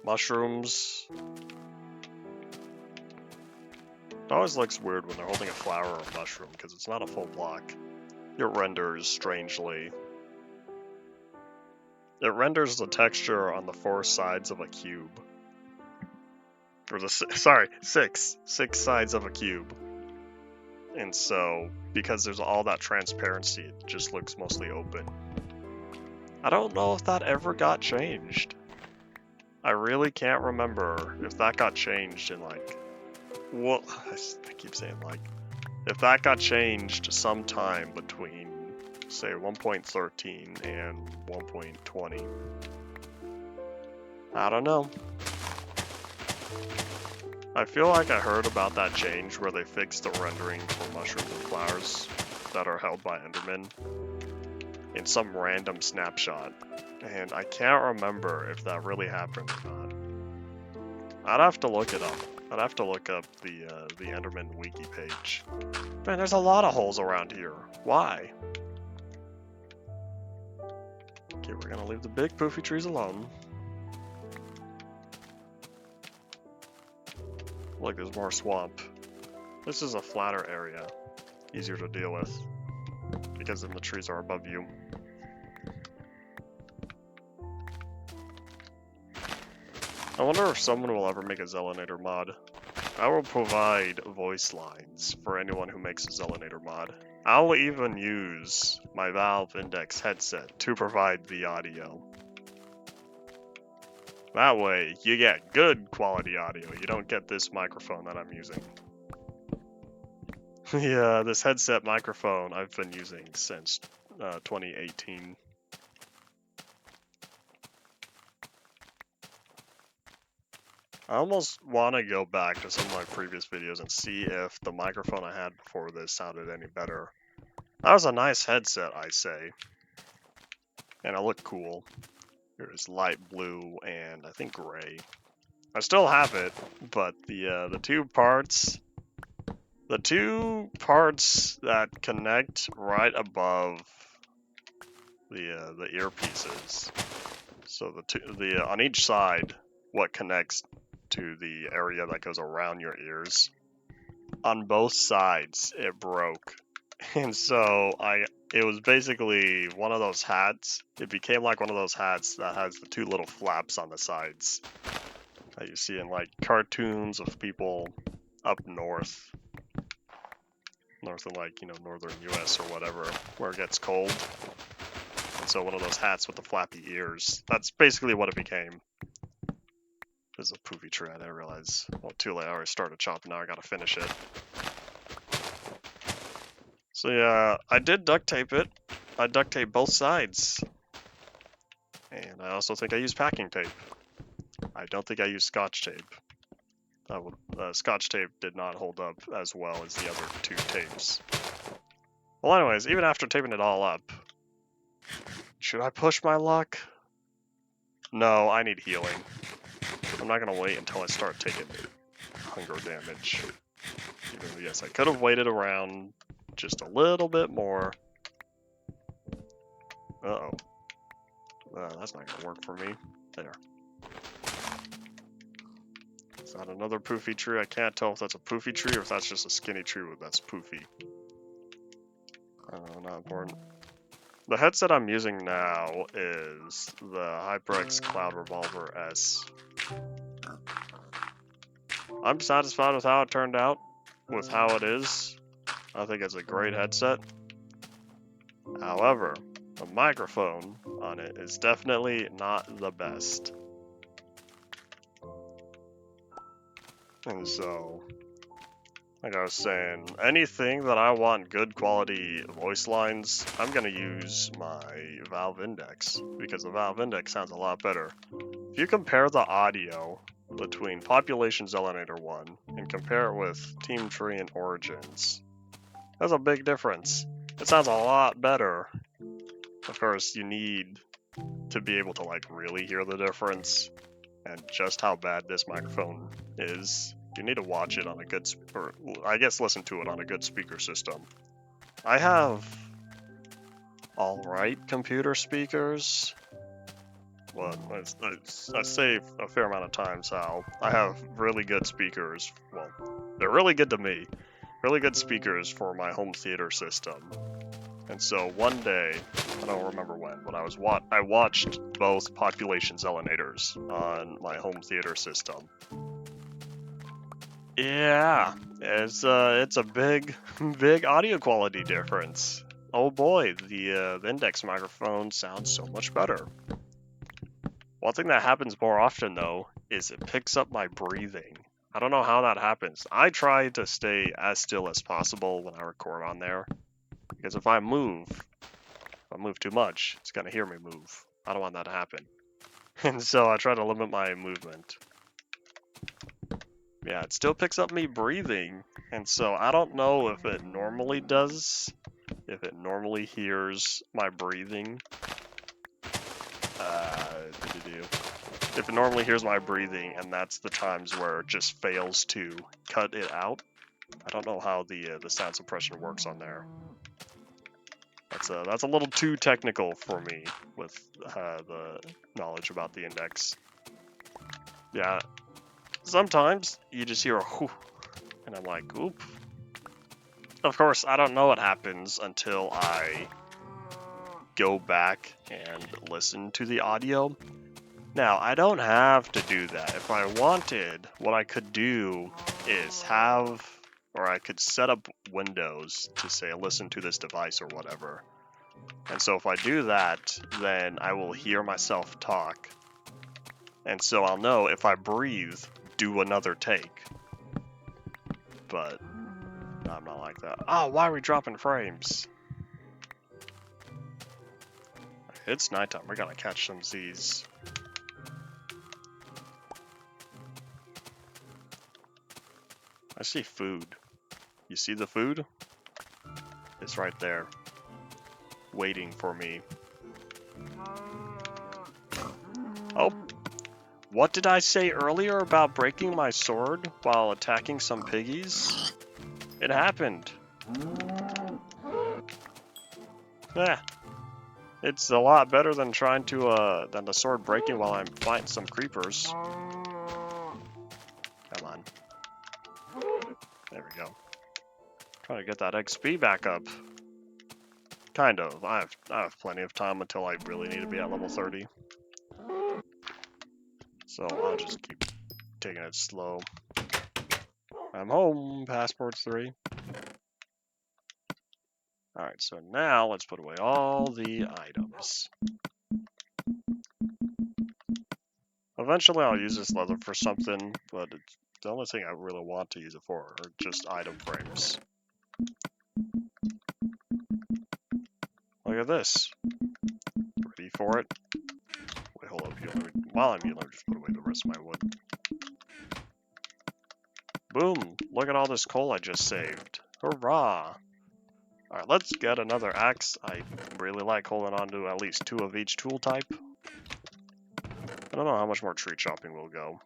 Mushrooms. It always looks weird when they're holding a flower or a mushroom because it's not a full block. It renders strangely. It renders the texture on the 4 sides of a cube. Or the, sorry, 6 sides of a cube. And so, because there's all that transparency, it just looks mostly open. I don't know if that ever got changed. I really can't remember if that got changed in like, well, I keep saying like, if that got changed sometime between, say, 1.13 and 1.20. I don't know. I feel like I heard about that change where they fixed the rendering for mushrooms and flowers that are held by Endermen in some random snapshot, and I can't remember if that really happened or not. I'd have to look it up. I'd have to look up the Enderman wiki page. Man, there's a lot of holes around here. Why? Okay, we're gonna leave the big poofy trees alone. Look, there's more swamp. This is a flatter area. Easier to deal with. Because then the trees are above you. I wonder if someone will ever make a Zelanator mod. I will provide voice lines for anyone who makes a Zelanator mod. I'll even use my Valve Index headset to provide the audio. That way, you get good quality audio. You don't get this microphone that I'm using. Yeah, this headset microphone I've been using since 2018. I almost want to go back to some of my previous videos and see if the microphone I had before this sounded any better. That was a nice headset, I say. And it looked cool. There's light blue and I think gray. I still have it, but the two parts that connect right above the earpieces. So on each side, what connects to the area that goes around your ears, on both sides it broke, and so it was basically one of those hats. It became like one of those hats that has the two little flaps on the sides that you see in like cartoons of people up north in like, you know, northern US or whatever, where it gets cold. And so one of those hats with the flappy ears. That's basically what it became. There's a poofy tree, I didn't realize. Well, too late, I already started chopping, now I gotta finish it. So yeah, I did duct tape it. I duct taped both sides. And I also think I used packing tape. I don't think I used scotch tape. Scotch tape did not hold up as well as the other two tapes. Well anyways, even after taping it all up, should I push my luck? No, I need healing. I'm not gonna wait until I start taking hunger damage. Even though, yes, I could have waited around just a little bit more. Uh-oh. That's not gonna work for me. There. Is that another poofy tree? I can't tell if that's a poofy tree or if that's just a skinny tree that's poofy. Not important. The headset I'm using now is the HyperX Cloud Revolver S. I'm satisfied with how it turned out, with how it is. I think it's a great headset. However, the microphone on it is definitely not the best. And so, like I was saying, anything that I want good quality voice lines, I'm gonna use my Valve Index, because the Valve Index sounds a lot better. If you compare the audio between Population Zelanator 1 and compare it with Team Tree and Origins, there's a big difference. It sounds a lot better. Of course, you need to be able to like really hear the difference and just how bad this microphone is. You need to watch it on a good, or I guess listen to it on a good speaker system. I have alright computer speakers. Well, I say a fair amount of times how I have really good speakers. Well, they're really good to me. Really good speakers for my home theater system. And so one day, I don't remember when, but I watched both Population Zelanators on my home theater system. Yeah, it's a big big audio quality difference. Oh boy, the index microphone sounds so much better. One thing that happens more often though is it picks up my breathing. I don't know how that happens. I try to stay as still as possible when I record on there, because if I move too much, it's gonna hear me move. I don't want that to happen. And so I try to limit my movement. Yeah, it still picks up me breathing, and so I don't know if it normally does, if it normally hears my breathing. If it normally hears my breathing, and that's the times where it just fails to cut it out. I don't know how the sound suppression works on there. That's a little too technical for me with the knowledge about the index. Yeah, sometimes you just hear a whew, and I'm like, oop. Of course, I don't know what happens until I go back and listen to the audio. Now, I don't have to do that. If I wanted, what I could do is I could set up Windows to say, listen to this device or whatever. And so if I do that, then I will hear myself talk. And so I'll know if I breathe, do another take. But I'm not like that. Oh, why are we dropping frames? It's nighttime. We gotta catch some Z's. I see food. You see the food? It's right there. Waiting for me. Oh. What did I say earlier about breaking my sword while attacking some piggies? It happened. Yeah. It's a lot better than trying to, than the sword breaking while I'm fighting some creepers. Come on. There we go. Trying to get that XP back up. Kind of. I have plenty of time until I really need to be at level 30. So I'll just keep taking it slow. I'm home, passport 3. Alright, so now let's put away all the items. Eventually I'll use this leather for something, but it's the only thing I really want to use it for are just item frames. Look at this. Ready for it? Wait, hold up. While I'm healing, just put away the rest of my wood. Boom! Look at all this coal I just saved. Hurrah! Alright, let's get another axe. I really like holding on to at least 2 of each tool type. I don't know how much more tree chopping will go.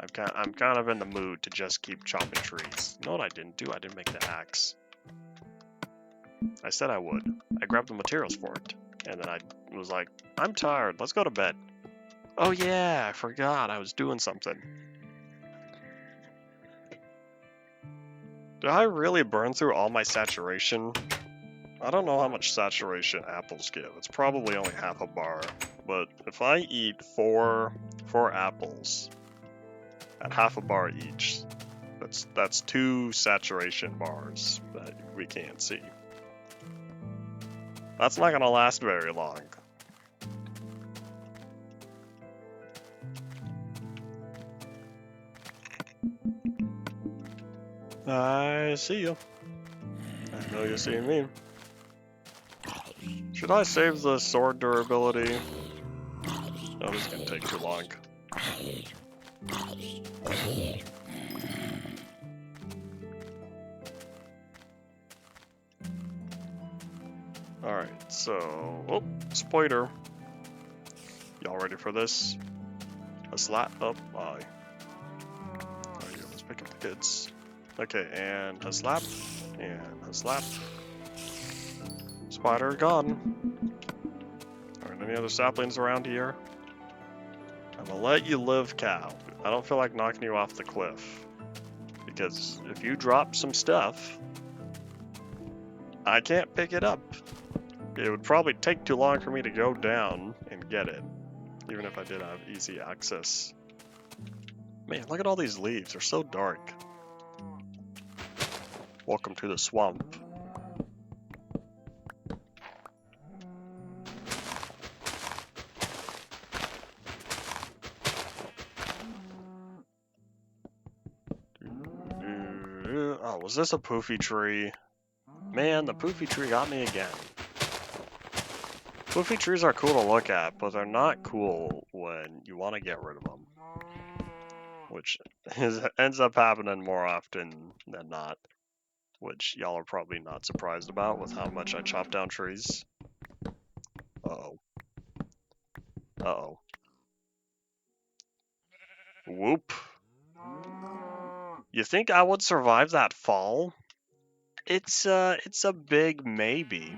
I'm kind of in the mood to just keep chopping trees. You know what I didn't do? I didn't make the axe. I said I would. I grabbed the materials for it. And then I was like, I'm tired. Let's go to bed. Oh yeah, I forgot. I was doing something. Did I really burn through all my saturation? I don't know how much saturation apples give. It's probably only half a bar. But if I eat four apples at half a bar each, that's 2 saturation bars that we can't see. That's not gonna last very long. I see you. I know you see me. Should I save the sword durability? No, this is gonna take too long. Alright, so... Oh, spoiler. Y'all ready for this? A slap up. Aye. There you go, let's pick up the kids. Okay, and a slap. And a slap. Spider gone. Alright, any other saplings around here? I'm gonna let you live, cow. I don't feel like knocking you off the cliff. Because if you drop some stuff, I can't pick it up. It would probably take too long for me to go down and get it, even if I did have easy access. Man, look at all these leaves. They're so dark. Welcome to the swamp. Oh, was this a poofy tree? Man, the poofy tree got me again. Poofy trees are cool to look at, but they're not cool when you want to get rid of them. Which ends up happening more often than not. Which y'all are probably not surprised about with how much I chop down trees. Uh-oh. Uh-oh. Whoop. You think I would survive that fall? It's a big maybe.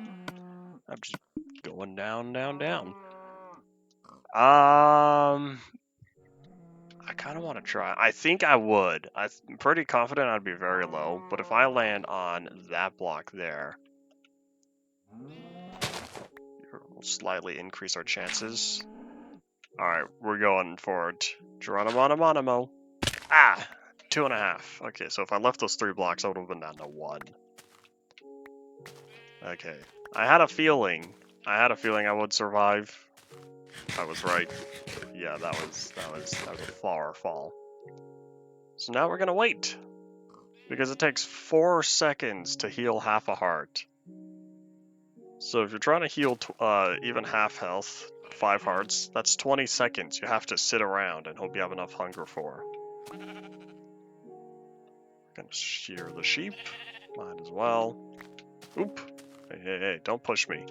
I'm just going down, down, down. I kind of want to try. I think I would. I'm pretty confident I'd be very low, but if I land on that block there, we'll slightly increase our chances. Alright, we're going for it. Geronimo. Ah! 2.5. Okay, so if I left those 3 blocks, I would have been down to 1. Okay. I had a feeling I would survive. I was right. Yeah, that was a far fall. So now we're gonna wait. Because it takes 4 seconds to heal half a heart. So if you're trying to heal even half health, 5 hearts, that's 20 seconds you have to sit around and hope you have enough hunger for. Gonna shear the sheep. Might as well. Oop. Hey, don't push me.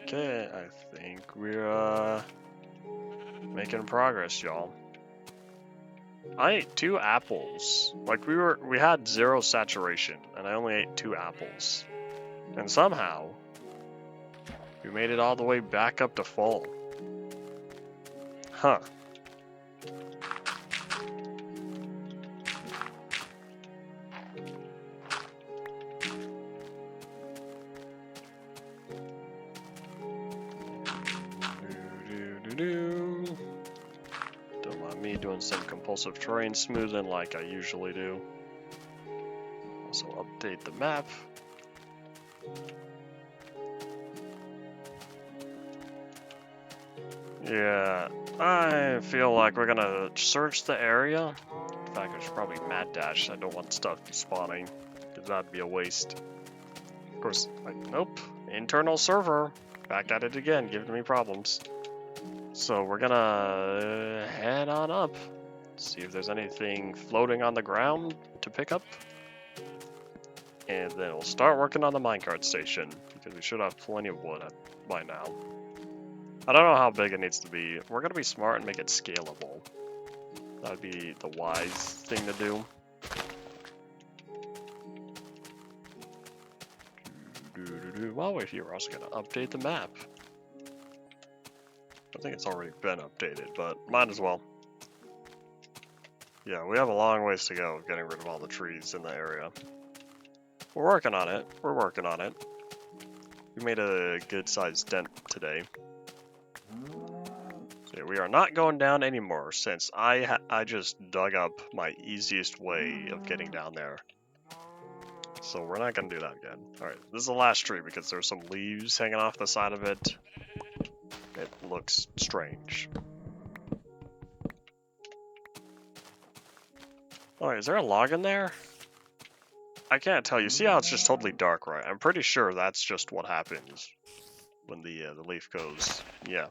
Okay, I think we're making progress, y'all. I ate 2 apples. Like we had 0 saturation, and I only ate 2 apples. And somehow, we made it all the way back up to full. Huh. Don't mind me doing some compulsive terrain smoothing like I usually do. Also update the map. Yeah, I feel like we're gonna search the area. In fact, I should probably mad dash. I don't want stuff spawning, because that'd be a waste. Of course, nope. Internal server. Back at it again, giving me problems. So we're gonna head on up. See if there's anything floating on the ground to pick up. And then we'll start working on the minecart station, because we should have plenty of wood by now. I don't know how big it needs to be. We're going to be smart and make it scalable. That would be the wise thing to do. While we're here, we're also going to update the map. I think it's already been updated, but might as well. Yeah, we have a long ways to go getting rid of all the trees in the area. We're working on it. We're working on it. We made a good-sized dent today. So yeah, we are not going down anymore since I just dug up my easiest way of getting down there. So we're not going to do that again. Alright, this is the last tree because there's some leaves hanging off the side of it. It looks strange. Alright, is there a log in there? I can't tell. You see how it's just totally dark, right? I'm pretty sure that's just what happens when the leaf goes. Yeah.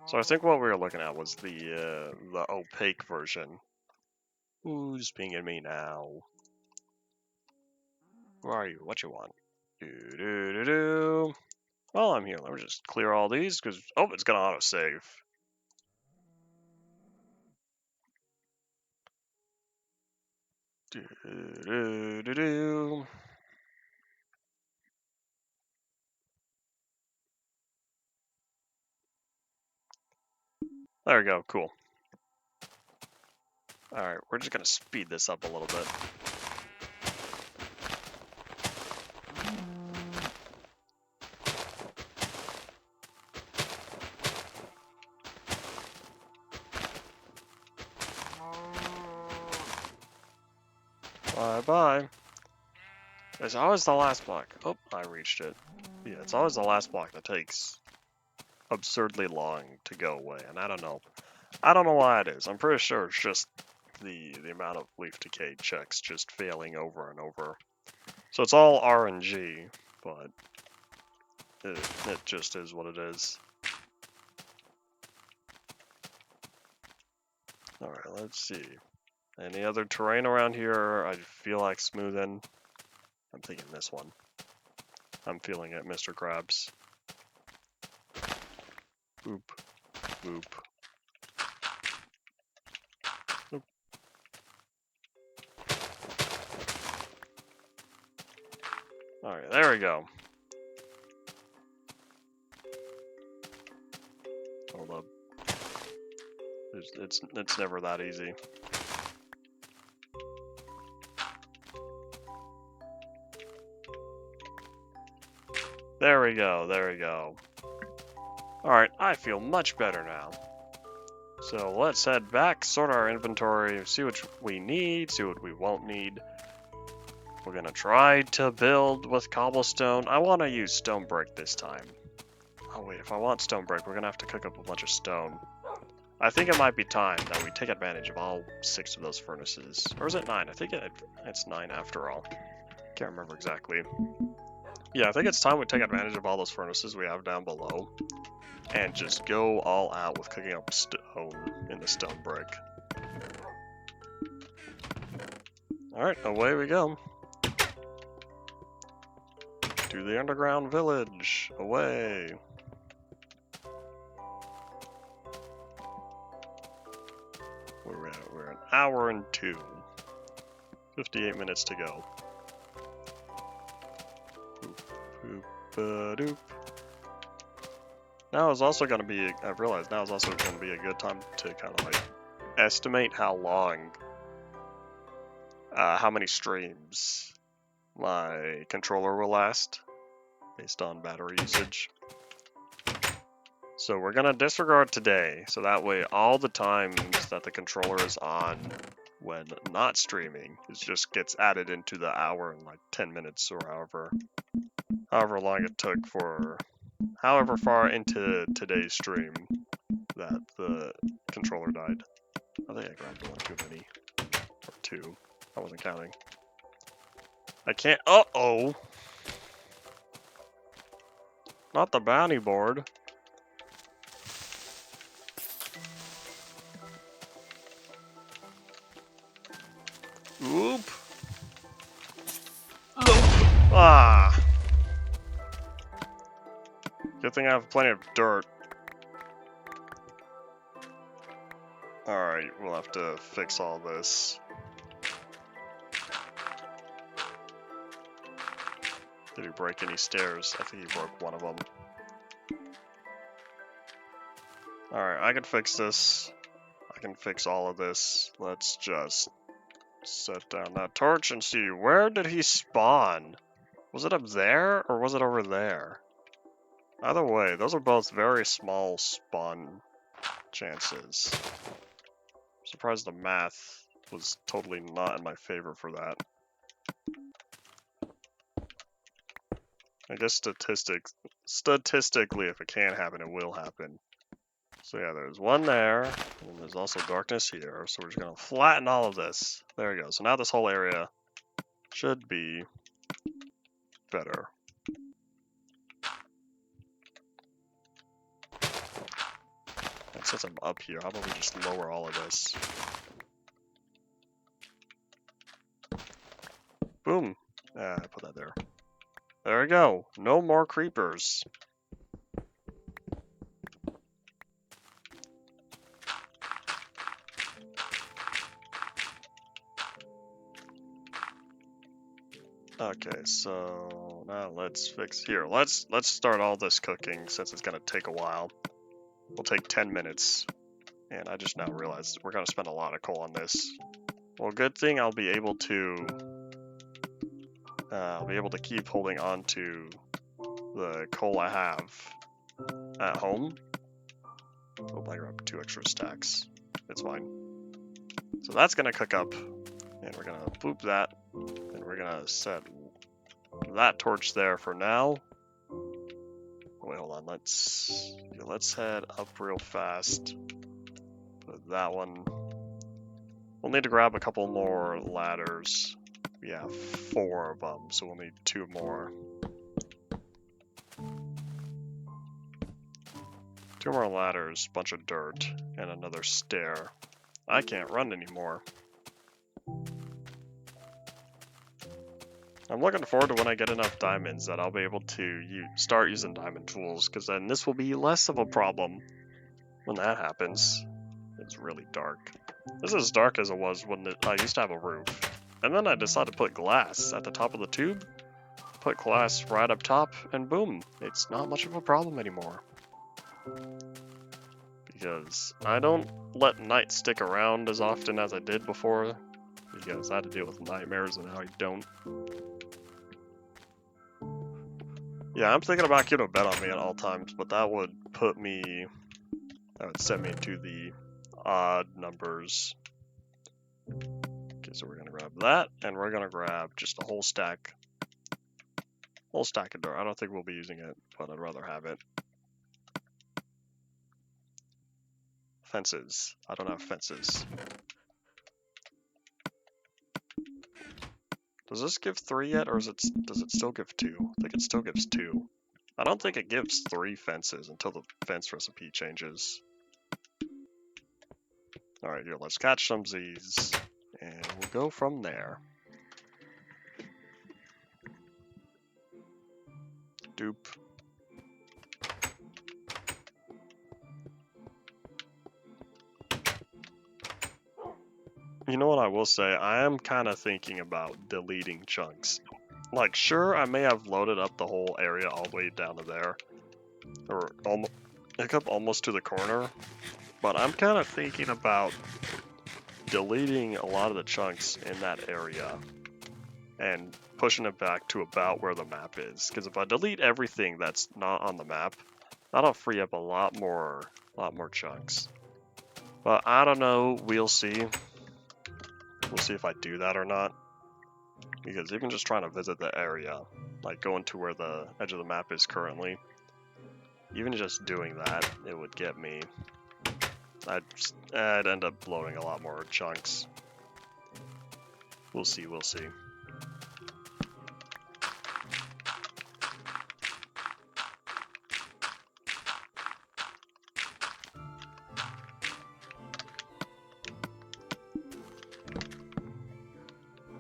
So I think what we were looking at was the opaque version. Who's pinging me now? Who are you? What you want? Do. Well, I'm here. Let me just clear all these because it's gonna autosave. There we go, cool. Alright, we're just gonna speed this up a little bit. Bye-bye. It's always the last block. Oh, I reached it. Yeah, it's always the last block that takes absurdly long to go away, and I don't know. I don't know why it is. I'm pretty sure it's just the amount of leaf decay checks just failing over and over. So it's all RNG, but it just is what it is. Alright, let's see. Any other terrain around here I feel like smoothing? I'm thinking this one. I'm feeling it, Mr. Krabs. Boop. Boop. Boop. Alright, there we go. Hold up. It's never that easy. There we go, there we go. Alright, I feel much better now. So let's head back, sort our inventory, see what we need, see what we won't need. We're gonna try to build with cobblestone. I want to use stone brick this time. Oh wait, if I want stone brick, we're gonna have to cook up a bunch of stone. I think it might be time that we take advantage of all 6 of those furnaces. Or is it 9? I think it's 9 after all. Can't remember exactly. Yeah, I think it's time we take advantage of all those furnaces we have down below. And just go all out with cooking up stone in the stone brick. Alright, away we go. To the underground village. Away. Where are we at? We're an hour and 2. 58 minutes to go. Boop, boop, doop. Now is also going to be, I've realized now is also going to be a good time to kind of like estimate how long, how many streams my controller will last based on battery usage. So we're going to disregard today, so that way all the times that the controller is on when not streaming, it just gets added into the hour and like 10 minutes or however long it took for however far into today's stream that the controller died. I think I grabbed one too many. Or 2. I wasn't counting. I can't. Uh-oh! Not the bounty board. Oop! Ah! Good thing I have plenty of dirt. Alright, we'll have to fix all this. Did he break any stairs? I think he broke one of them. Alright, I can fix this. I can fix all of this. Let's just set down that torch and see, where did he spawn? Was it up there, or was it over there? Either way, those are both very small spawn chances. I'm surprised the math was totally not in my favor for that. I guess statistically, if it can happen, it will happen. So yeah, there's one there, and there's also darkness here, so we're just gonna flatten all of this. There we go, so now this whole area should be better. And since I'm up here, how about we just lower all of this? Boom! I put that there. There we go, no more creepers. Okay, so now let's fix here. Let's start all this cooking since it's gonna take a while. We'll take 10 minutes. And I just now realized we're gonna spend a lot of coal on this. Well, good thing I'll be able to keep holding on to the coal I have at home. Oh, I grabbed 2 extra stacks. It's fine. So that's gonna cook up, and we're gonna boop that, and we're gonna set that torch there for now. Wait, hold on. Let's head up real fast. Put that one. We'll need to grab a couple more ladders. We have 4 of them, so we'll need 2 more. 2 more ladders, bunch of dirt, and another stair. I can't run anymore. I'm looking forward to when I get enough diamonds that I'll be able to start using diamond tools, because then this will be less of a problem when that happens. It's really dark. This is as dark as it was when I used to have a roof. And then I decided to put glass at the top of the tube, put glass right up top, and boom, it's not much of a problem anymore. Because I don't let night stick around as often as I did before, because I had to deal with nightmares and now I don't. Yeah, I'm thinking about keeping a bed on me at all times, but that would set me into the odd numbers. Okay, so we're gonna grab that, and we're gonna grab just a whole stack of dirt. I don't think we'll be using it, but I'd rather have it. Fences. I don't have fences. Does this give 3 yet, or does it still give 2? I think it still gives 2. I don't think it gives 3 fences until the fence recipe changes. Alright, here, let's catch some Z's, and we'll go from there. Dupe. You know what I will say? I am kind of thinking about deleting chunks. Like, sure, I may have loaded up the whole area all the way down to there, or almost to the corner, but I'm kind of thinking about deleting a lot of the chunks in that area and pushing it back to about where the map is. Because if I delete everything that's not on the map, that'll free up a lot more chunks. But I don't know. We'll see. We'll see if I do that or not. Because even just trying to visit the area, like going to where the edge of the map is currently, even just doing that, it would get me. I'd end up blowing a lot more chunks. We'll see, we'll see.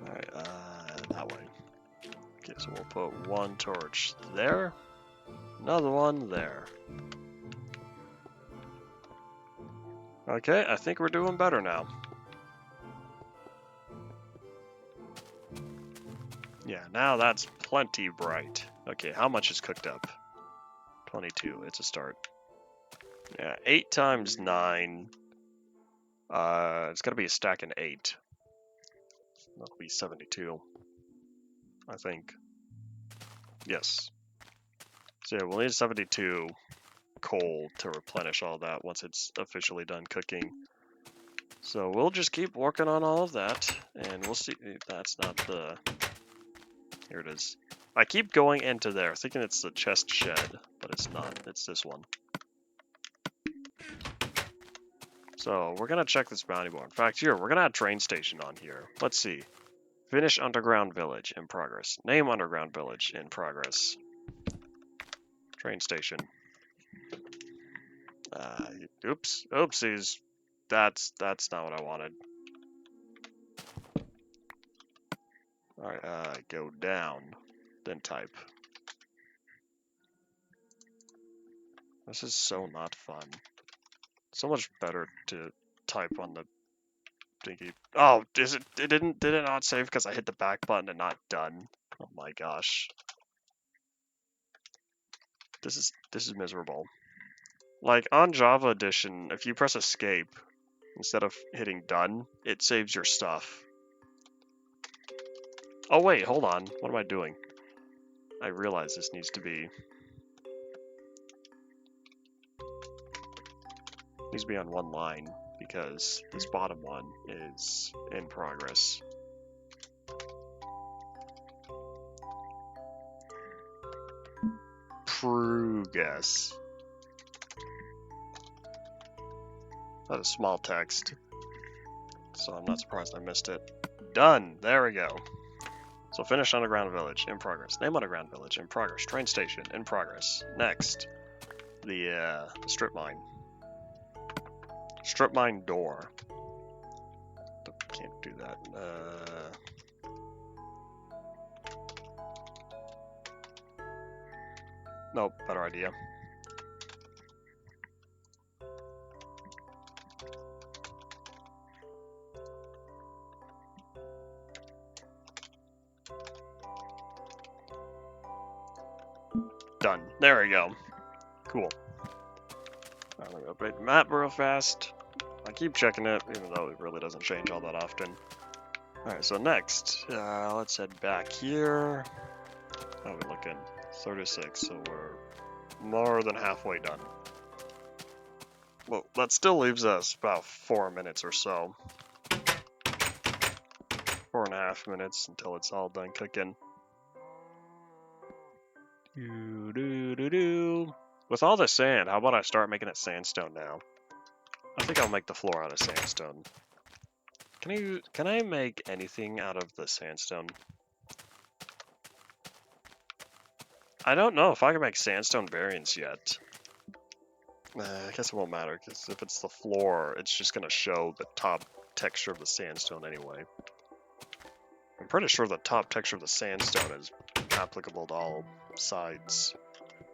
Alright, that way. Okay, so we'll put 1 torch there, another one there. Okay, I think we're doing better now. Yeah, now that's plenty bright. Okay, how much is cooked up? 22, it's a start. Yeah, 8 times 9. It's gotta be a stack in 8. That'll be 72, I think. Yes. So yeah, we'll need 72 coal to replenish all that once it's officially done cooking. So we'll just keep working on all of that, and we'll see. That's not the... Here it is. I keep going into there, thinking it's the chest shed, but it's not. It's this one. So we're gonna check this bounty board. In fact, here, we're gonna add train station on here. Let's see. Finish underground village in progress. Name underground village in progress. Train station. Oops. Oopsies. That's not what I wanted. Alright, go down. Then type. This is so not fun. So much better to type on the thingy. Oh, did it not save because I hit the back button and not done? Oh my gosh. This is miserable. Like on Java Edition, if you press escape instead of hitting done, it saves your stuff. Oh wait, hold on. What am I doing? I realize this needs to be on one line because this bottom one is in progress. Progress. That is small text, so I'm not surprised I missed it. Done. There we go. So finish underground village in progress. Name underground village in progress. Train station in progress. Next, the strip mine. Strip mine door. Can't do that. Nope, better idea. Done. There we go. Cool. Let me update the map real fast. I keep checking it, even though it really doesn't change all that often. Alright, so next, let's head back here. How are we looking? 36, so we're more than halfway done. Well, that still leaves us about 4 minutes or so. 4.5 minutes until it's all done cooking. With all the sand, how about I start making it sandstone now? I think I'll make the floor out of sandstone. Can I make anything out of the sandstone? I don't know if I can make sandstone variants yet. I guess it won't matter, because if it's the floor, it's just going to show the top texture of the sandstone anyway. I'm pretty sure the top texture of the sandstone is applicable to all sides.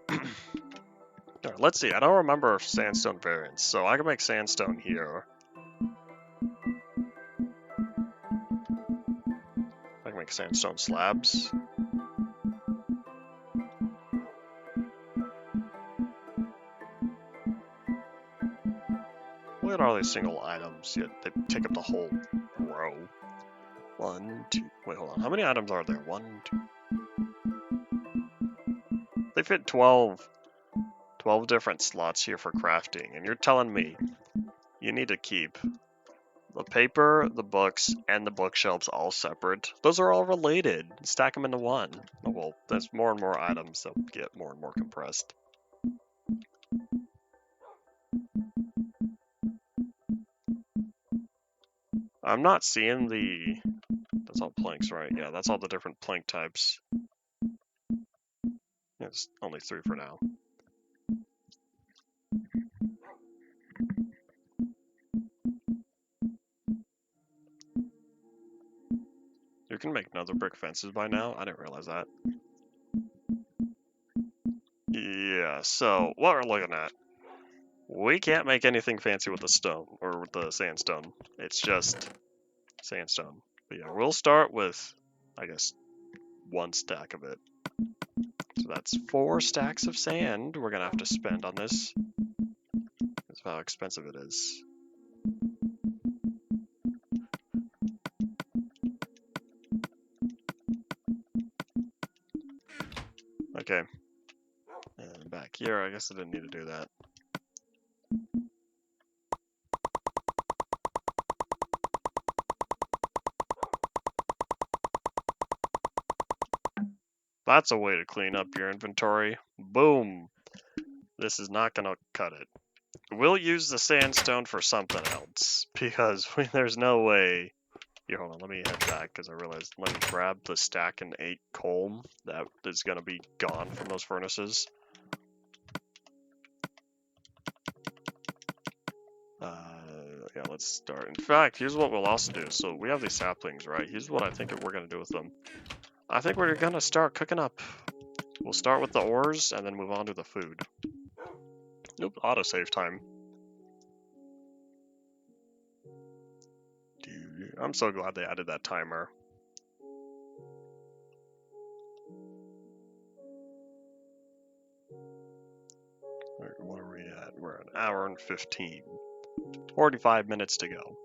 Alright, let's see. I don't remember sandstone variants, so I can make sandstone here. I can make sandstone slabs. Look at all these single items, yet they take up the whole row. 1, 2, wait, hold on. How many items are there? 1, 2. They fit 12 different slots here for crafting, and you're telling me you need to keep the paper, the books, and the bookshelves all separate. Those are all related. Stack them into one. Oh, well, there's more and more items that get more and more compressed. I'm not seeing the... That's all planks, right? Yeah, that's all the different plank types. It's only 3 for now. You can make nether brick fences by now. I didn't realize that. Yeah, so what we're looking at. We can't make anything fancy with the stone, or with the sandstone. It's just sandstone. But yeah, we'll start with, I guess, 1 stack of it. So that's 4 stacks of sand we're gonna have to spend on this. That's how expensive it is. Okay. And back here, I guess I didn't need to do that. That's a way to clean up your inventory. Boom! This is not gonna cut it. We'll use the sandstone for something else, because there's no way... Here, hold on, let me head back, because I realized, let me grab the stack and 8 coal that is gonna be gone from those furnaces. Yeah, let's start. In fact, here's what we'll also do. So we have these saplings, right? Here's what I think we're gonna do with them. I think we're gonna start cooking up. We'll start with the ores and then move on to the food. Nope, autosave time. Dude, I'm so glad they added that timer. What are we at? we're an hour and 15. 45 minutes to go.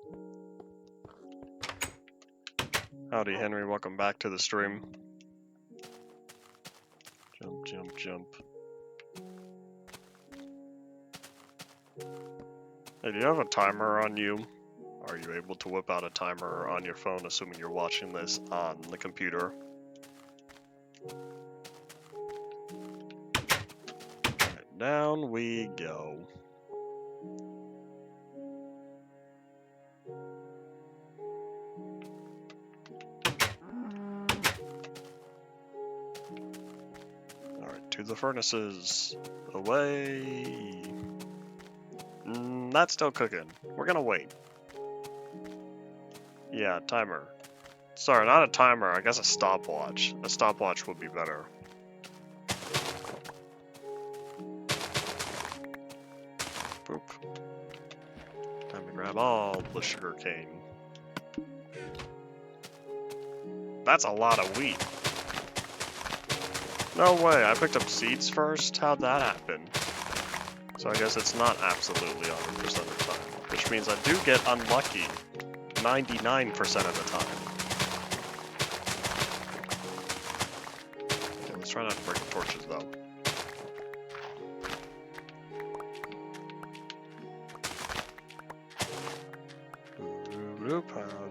Howdy, Henry. Welcome back to the stream. Jump, jump, jump. Hey, do you have a timer on you? Are you able to whip out a timer on your phone, assuming you're watching this on the computer? Right, down we go. Alright, to the furnaces. Away. That's still cooking. We're gonna wait. Yeah, timer. Sorry, not a timer, I guess a stopwatch. A stopwatch would be better. Boop. Time to grab all the sugar cane. That's a lot of wheat. No way, I picked up seeds first? How'd that happen? So I guess it's not absolutely 100% of the time, which means I do get unlucky 99% of the time. Okay, let's try not to break the torches though.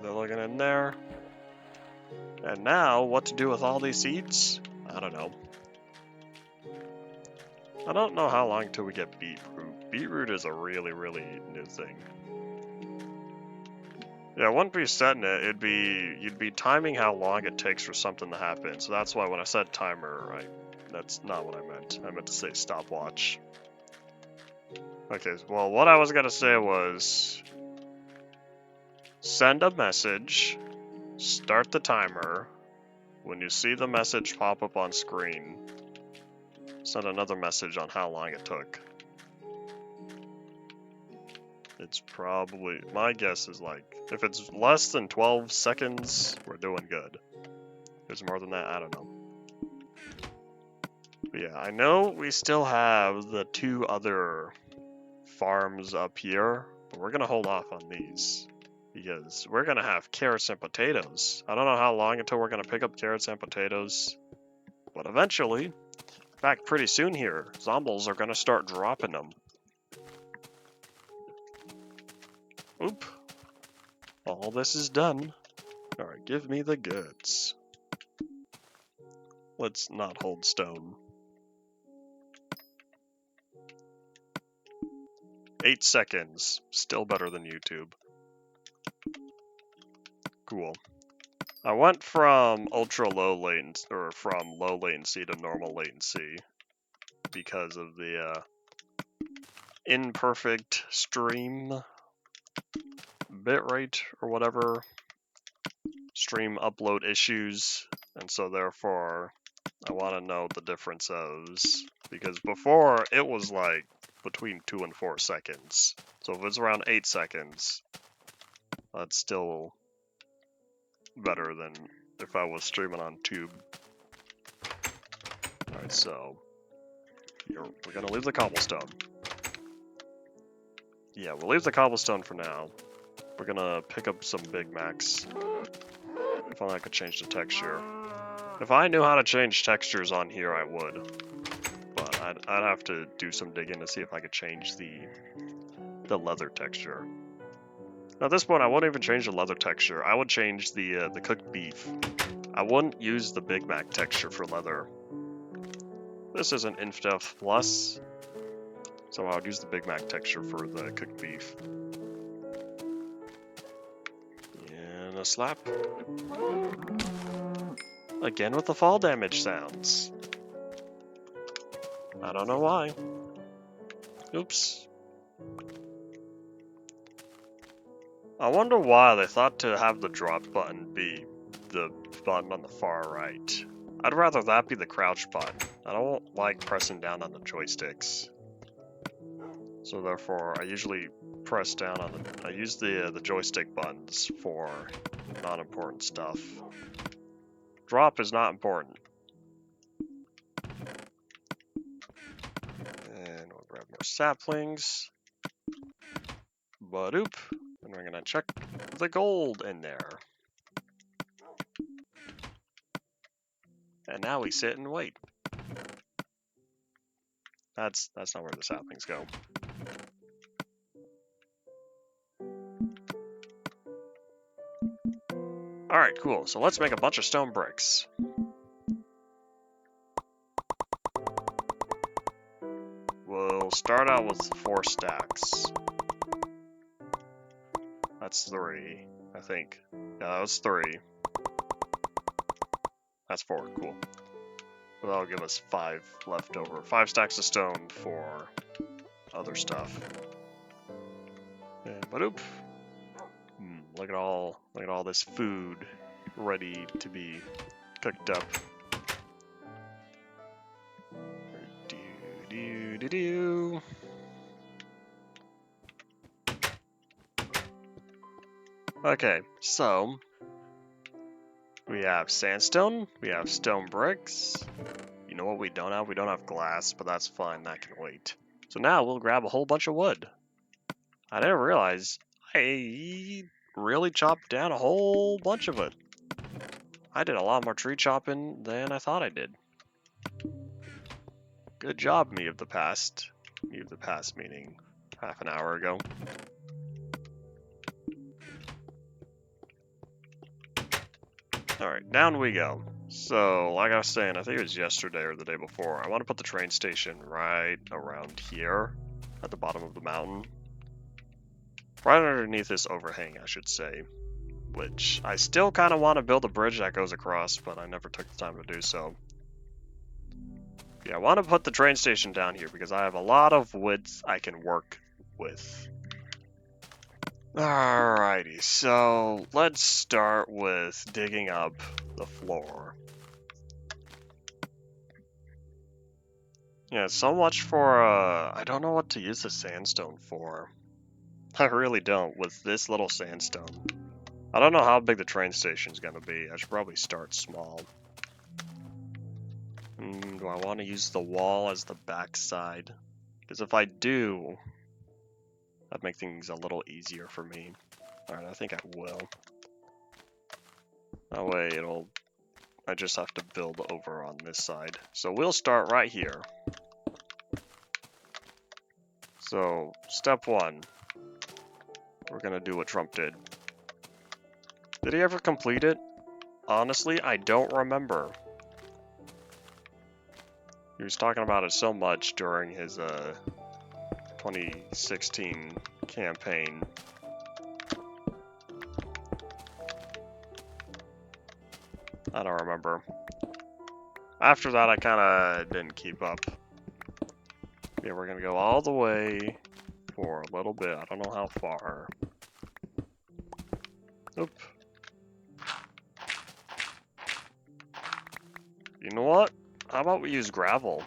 They're looking in there. And now, what to do with all these seeds? I don't know. I don't know how long till we get beetroot. Beetroot is a really, really new thing. Yeah, wouldn't be setting it, you'd be timing how long it takes for something to happen. So that's why when I said timer, that's not what I meant. I meant to say stopwatch. Okay, well, what I was gonna say was send a message, start the timer. When you see the message pop up on screen, send another message on how long it took. It's probably, my guess is like, if it's less than 12 seconds, we're doing good. If it's more than that, I don't know. But yeah, I know we still have the 2 other farms up here, but we're gonna hold off on these. Because we're gonna have carrots and potatoes. I don't know how long until we're gonna pick up carrots and potatoes, but eventually, in fact, pretty soon here, zombies are gonna start dropping them. Oop. All this is done. Alright, give me the goods. Let's not hold stone. 8 seconds. Still better than YouTube. Cool. I went from ultra low latency, or from low latency to normal latency because of the imperfect stream bitrate or whatever, stream upload issues, and so therefore I want to know the differences, because before it was like between 2 and 4 seconds, so if it's around 8 seconds, that's still better than if I was streaming on Tube. Alright, so we're gonna leave the cobblestone. Yeah, we'll leave the cobblestone for now. We're gonna pick up some Big Macs. If only I could change the texture. If I knew how to change textures on here, I would. But I'd have to do some digging to see if I could change the leather texture. Now, at this point, I wouldn't even change the leather texture. I would change the cooked beef. I wouldn't use the Big Mac texture for leather. This is an InfDef Plus, so I would use the Big Mac texture for the cooked beef. And a slap. Again with the fall damage sounds. I don't know why. Oops. I wonder why they thought to have the drop button be the button on the far right. I'd rather that be the crouch button. I don't like pressing down on the joysticks. So therefore, I usually press down on I use the joystick buttons for non-important stuff. Drop is not important. And we'll grab more saplings. Ba-doop. And we're gonna check the gold in there. And now we sit and wait. That's not where the saplings go. Alright, cool. So let's make a bunch of stone bricks. We'll start out with 4 stacks. That's 3, I think. Yeah, that was 3. That's 4, cool. Well, that'll give us 5 left over. 5 stacks of stone for other stuff. And ba-doop. Look at all this food ready to be cooked up. Do. Okay, so we have sandstone, we have stone bricks. You know what we don't have? We don't have glass, but that's fine, that can wait. So now we'll grab a whole bunch of wood. I didn't realize I really chopped down a whole bunch of it. I did a lot more tree chopping than I thought I did. Good job, me of the past. Me of the past meaning half an hour ago. Alright, down we go. So, like I was saying, I think it was yesterday or the day before, I want to put the train station right around here, at the bottom of the mountain. Right underneath this overhang, I should say. Which, I still kind of want to build a bridge that goes across, but I never took the time to do so. Yeah, I want to put the train station down here, because I have a lot of width I can work with. Alrighty, so let's start with digging up the floor. Yeah, so much for, I don't know what to use the sandstone for. I really don't, with this little sandstone. I don't know how big the train station's gonna be. I should probably start small. Do I want to use the wall as the backside? Because if I do, that'd make things a little easier for me. Alright, I think I will. That way I just have to build over on this side. So we'll start right here. So, step 1. We're gonna do what Trump did. Did he ever complete it? Honestly, I don't remember. He was talking about it so much during his 2016 campaign. I don't remember. After that, I kind of didn't keep up. Yeah, we're gonna go all the way for a little bit. I don't know how far. Oop. You know what? How about we use gravel?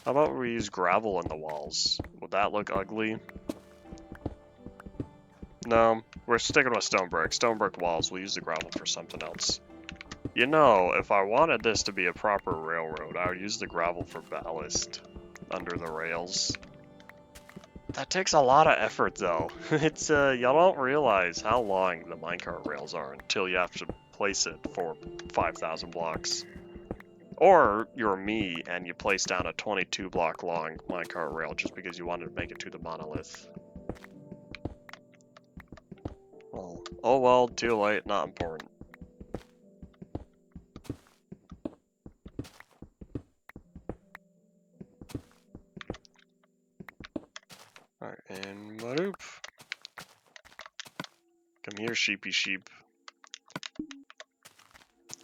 How about we use gravel in the walls? Would that look ugly? No, we're sticking with stone brick. Stone brick walls. We'll use the gravel for something else. You know, if I wanted this to be a proper railroad, I would use the gravel for ballast under the rails. That takes a lot of effort, though. It's, y'all don't realize how long the minecart rails are until you have to place it for 5,000 blocks. Or you're me and you place down a 22 block long minecart rail just because you wanted to make it to the monolith. Well, oh well, too late, not important. Alright, and Maroop. Come here, sheepy sheep.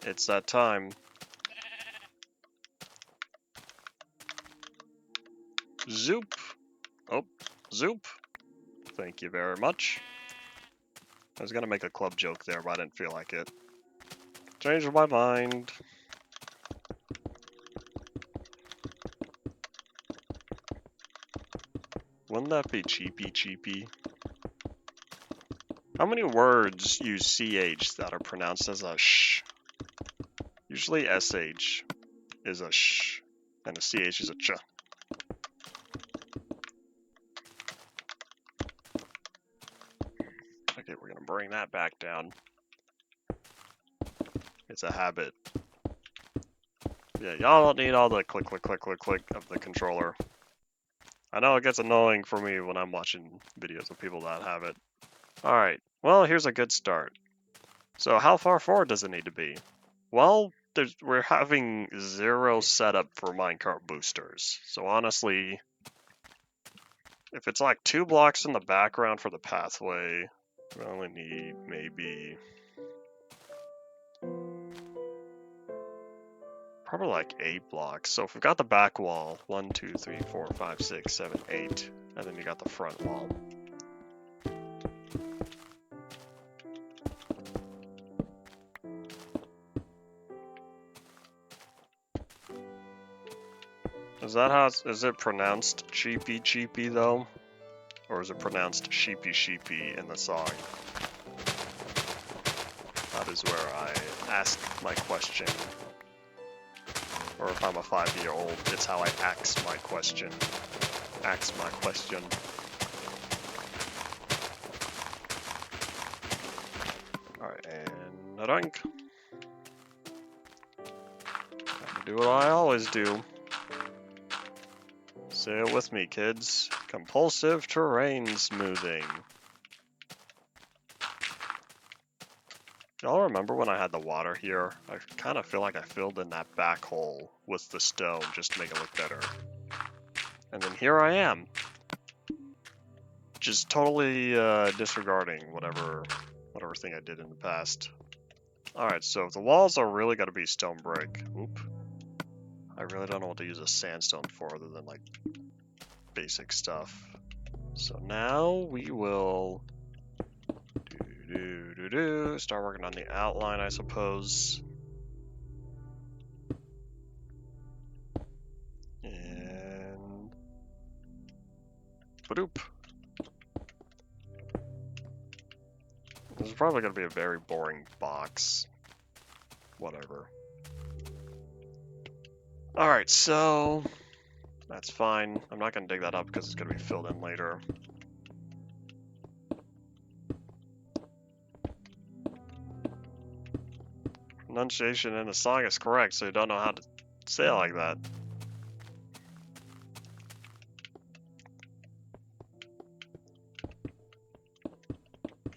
It's that time. Zoop. Oh, zoop. Thank you very much. I was gonna make a club joke there, but I didn't feel like it. Changed my mind. Wouldn't that be cheapy cheapy? How many words use CH that are pronounced as a sh? Usually SH is a sh, and a CH is a ch. Okay, we're gonna bring that back down. It's a habit. Yeah, y'all don't need all the click, click, click, click, click of the controller. I know it gets annoying for me when I'm watching videos of people that have it. Alright, well, here's a good start. So how far forward does it need to be? Well, we're having 0 setup for minecart boosters. So honestly, if it's like 2 blocks in the background for the pathway, we only need maybe... probably like 8 blocks. So if we've got the back wall, 1, 2, 3, 4, 5, 6, 7, 8, and then you got the front wall. Is that how is it pronounced cheapy cheapy though? Or is it pronounced sheepy sheepy in the song? That is where I ask my question. Or if I'm a 5-year-old, it's how I ask my question. Ask my question. Alright, and a dunk. Do what I always do. Say it with me, kids. Compulsive terrain smoothing. Y'all remember when I had the water here? I kind of feel like I filled in that back hole with the stone just to make it look better. And then here I am. Just totally disregarding whatever thing I did in the past. Alright, so the walls are really gotta be stone brick. Oop. I really don't know what to use a sandstone for other than like basic stuff. So now we will start working on the outline, I suppose. And badoop. This is probably going to be a very boring box. Whatever. Alright, so that's fine. I'm not going to dig that up because it's going to be filled in later. Pronunciation in the song is correct, so you don't know how to say it like that.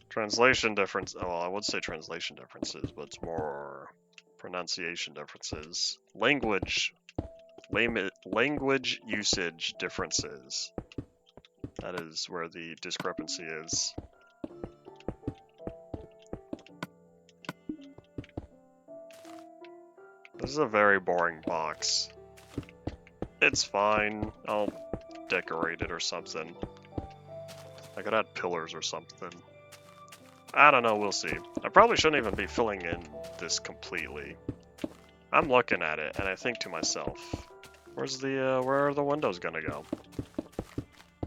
Translation difference. Oh, well, I would say translation differences, but it's more pronunciation differences. Language usage differences. That is where the discrepancy is. This is a very boring box. It's fine. I'll decorate it or something. I could add pillars or something. I don't know, we'll see. I probably shouldn't even be filling in this completely. I'm looking at it and I think to myself, where are the windows gonna go?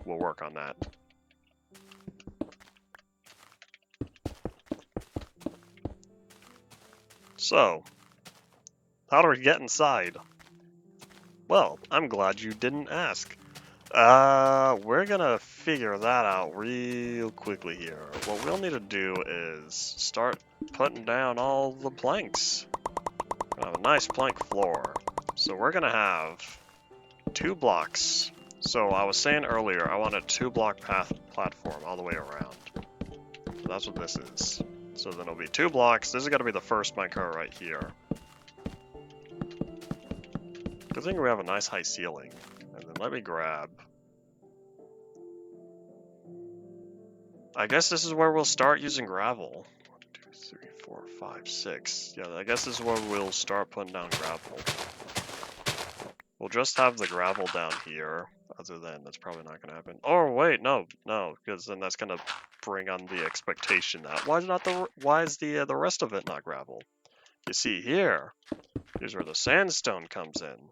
We'll work on that. So, how do we get inside? Well, I'm glad you didn't ask. We're gonna figure that out real quickly here. What we'll need to do is start putting down all the planks. We're gonna have a nice plank floor. So we're gonna have 2 blocks. So I was saying earlier, I want a 2-block platform all the way around. So that's what this is. So then it'll be 2 blocks. This is gonna be the first minecart right here. Good thing we have a nice high ceiling. And then let me grab... I guess this is where we'll start using gravel. 1, 2, 3, 4, 5, 6. Yeah, I guess this is where we'll start putting down gravel. We'll just have the gravel down here. Other than that's probably not going to happen. Oh wait, no, because then that's going to bring on the expectation that why is the rest of it not gravel? You see here's where the sandstone comes in.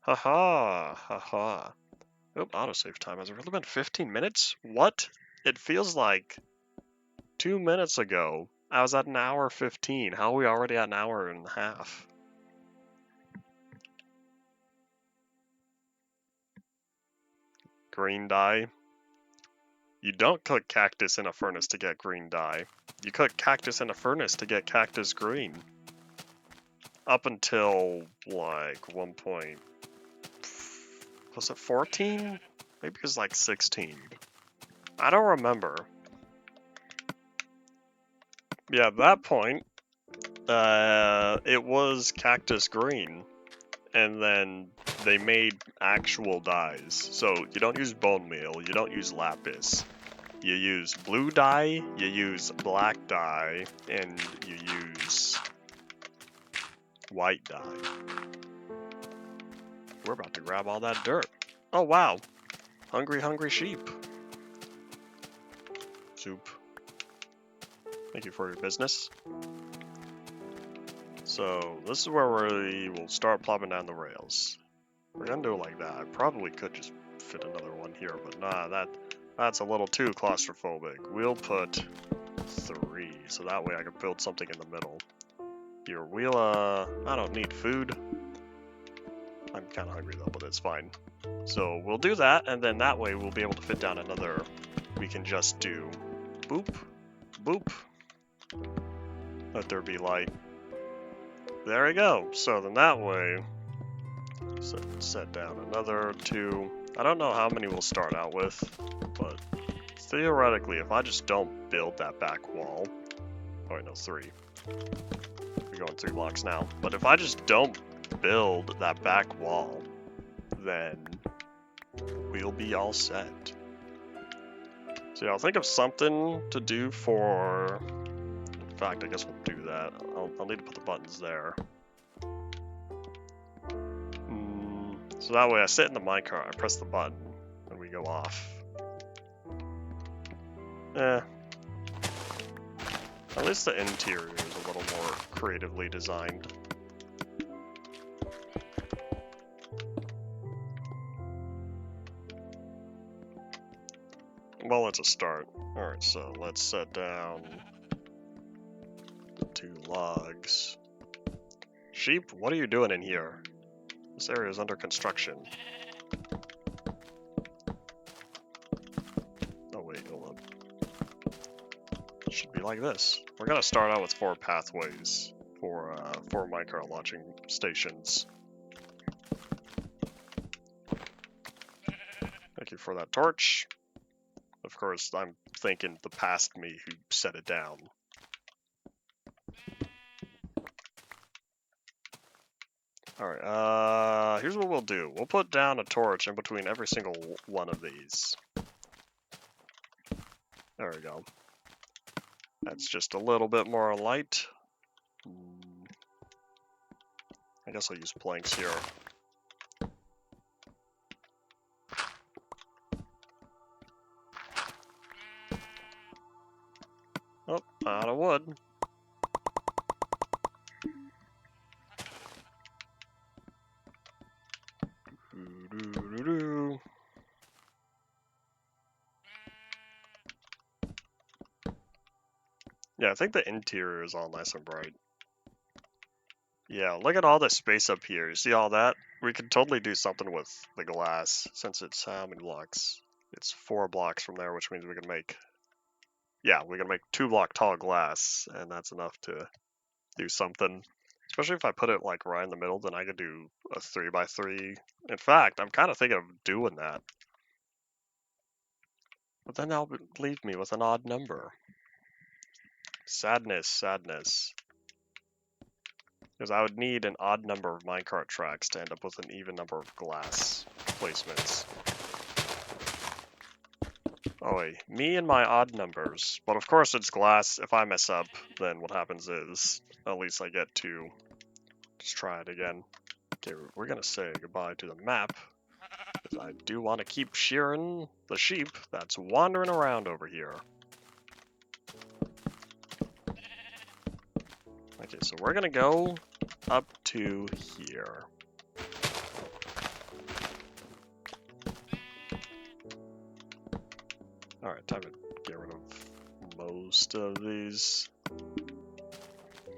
Haha, haha. Oop, autosave time. Has it really been 15 minutes? What? It feels like 2 minutes ago, I was at an hour 15. How are we already at an hour and a half? Green dye. You don't cook cactus in a furnace to get green dye. You cook cactus in a furnace to get cactus green. Up until, like, 1 point... Was it 14? Maybe it was like 16. I don't remember. Yeah, at that point, it was cactus green. And then they made actual dyes. So you don't use bone meal, you don't use lapis. You use blue dye, you use black dye, and you use white dye. We're about to grab all that dirt. Oh wow, hungry, hungry sheep. Soup. Thank you for your business. So this is where we will start plopping down the rails. We're gonna do it like that. I probably could just fit another one here, but nah, that's a little too claustrophobic. We'll put 3, so that way I can build something in the middle. Here, I don't need food. I'm kind of hungry though, but it's fine. So we'll do that, and then that way we'll be able to fit down another. We can just do boop, boop. Let there be light. There we go. So then that way, set down another 2. I don't know how many we'll start out with, but theoretically, if I just don't build that back wall, oh wait, no, 3. We're going 3 blocks now. But if I just don't build that back wall, then we'll be all set. So yeah, I'll think of something to do for... In fact, I guess we'll do that. I'll need to put the buttons there. So that way I sit in the minecart, I press the button, and we go off. At least the interior is a little more creatively designed. Well, it's a start. Alright, so let's set down the 2 logs. Sheep, what are you doing in here? This area is under construction. Oh wait, hold up. It should be like this. We're gonna start out with 4 pathways for 4 minecart launching stations. Thank you for that torch. Of course, I'm thinking the past me who set it down. Alright, here's what we'll do. We'll put down a torch in between every single one of these. There we go. That's just a little bit more light. I guess I'll use planks here. Oh, out of wood. Yeah, I think the interior is all nice and bright. Yeah, look at all the space up here. You see all that? We could totally do something with the glass, since it's how many blocks? It's 4 blocks from there, which means we can make... Yeah, we can make 2-block tall glass, and that's enough to do something. Especially if I put it like right in the middle, then I could do a 3x3. In fact, I'm kind of thinking of doing that. But then that'll leave me with an odd number. Sadness, sadness. Because I would need an odd number of minecart tracks to end up with an even number of glass placements. Oh wait, me and my odd numbers. But of course it's glass. If I mess up, then what happens is, at least I get to just try it again. Okay, we're gonna say goodbye to the map. Because I do want to keep shearing the sheep that's wandering around over here. Okay, so we're gonna go up to here. Alright, time to get rid of most of these.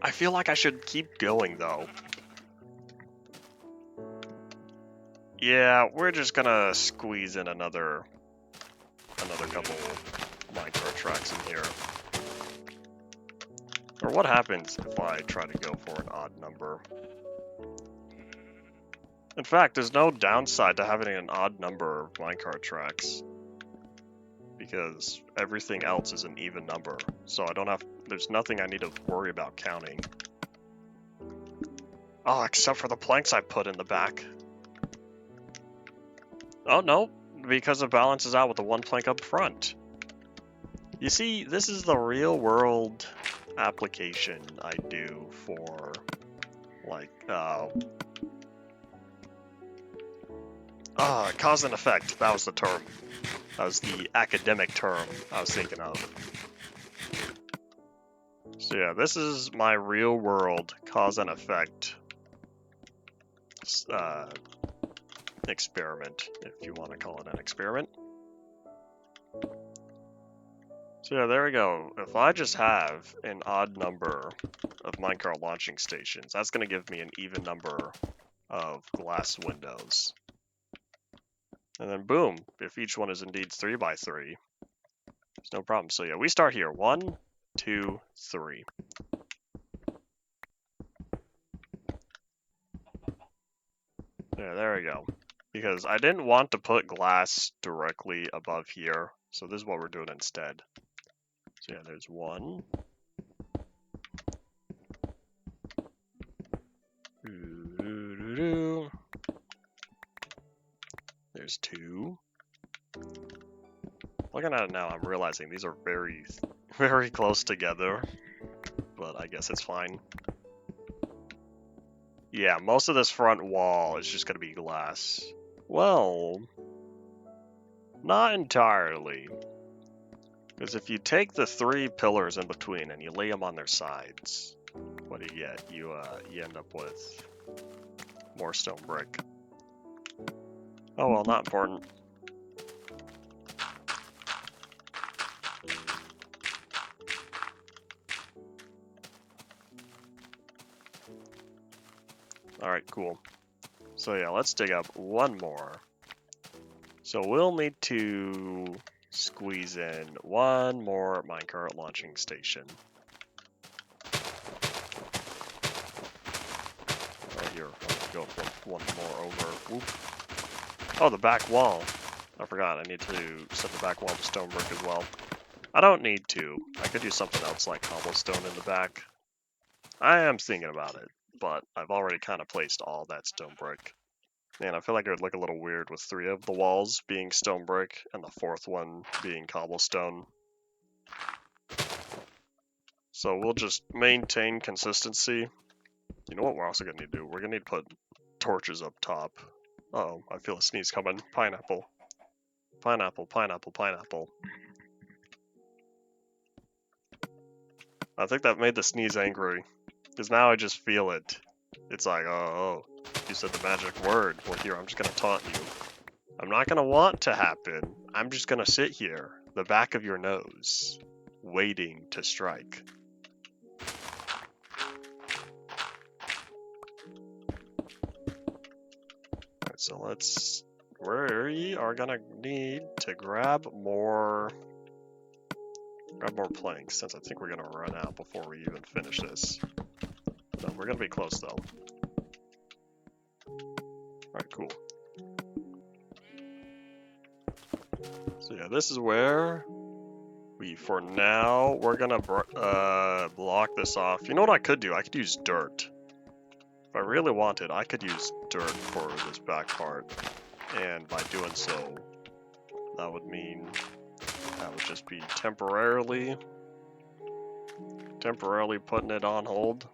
I feel like I should keep going though. Yeah, we're just gonna squeeze in another couple tracks in here. Or what happens if I try to go for an odd number? In fact, there's no downside to having an odd number of minecart tracks, because everything else is an even number, so there's nothing I need to worry about counting. Oh, except for the planks I put in the back. Oh no, because it balances out with the one plank up front. You see, this is the real world application I do for, like, cause and effect. That was the term. That was the academic term I was thinking of. So yeah, this is my real world cause and effect experiment, if you want to call it an experiment. So yeah, there we go. If I just have an odd number of minecart launching stations, that's going to give me an even number of glass windows. And then boom, if each one is indeed 3 by 3, there's no problem. So yeah, we start here. 1, 2, 3. Yeah, there we go. Because I didn't want to put glass directly above here, so this is what we're doing instead. So yeah, there's 1. There's 2. Looking at it now, I'm realizing these are very, very close together, but I guess it's fine. Yeah, most of this front wall is just going to be glass. Well, not entirely. Because if you take the 3 pillars in between and you lay them on their sides, what do you get? You end up with more stone brick. Oh well, not important. Alright, cool. So yeah, let's dig up 1 more. So we'll need to squeeze in 1 more minecart launching station. Oh, here, I'll go for 1 more over. Whoop. Oh, the back wall. I forgot, I need to set the back wall to stone brick as well. I don't need to. I could do something else like cobblestone in the back. I am thinking about it, but I've already kind of placed all that stone brick. And I feel like it would look a little weird with 3 of the walls being stone brick and the 4th one being cobblestone. So we'll just maintain consistency. You know what we're also going to need to do? We're going to need to put torches up top. Uh-oh, I feel a sneeze coming. Pineapple. Pineapple, pineapple, pineapple. I think that made the sneeze angry. Because now I just feel it. It's like, oh, you said the magic word. Well, here, I'm just going to taunt you. I'm not going to want to happen. I'm just going to sit here, the back of your nose, waiting to strike. Alright, so we are going to need to grab more planks, since I think we're going to run out before we even finish this. No, we're going to be close, though. Alright, cool. So yeah, this is where for now, we're gonna block this off. You know what I could do? I could use dirt. If I really wanted, I could use dirt for this back part. And by doing so, that would mean that would just be temporarily putting it on hold.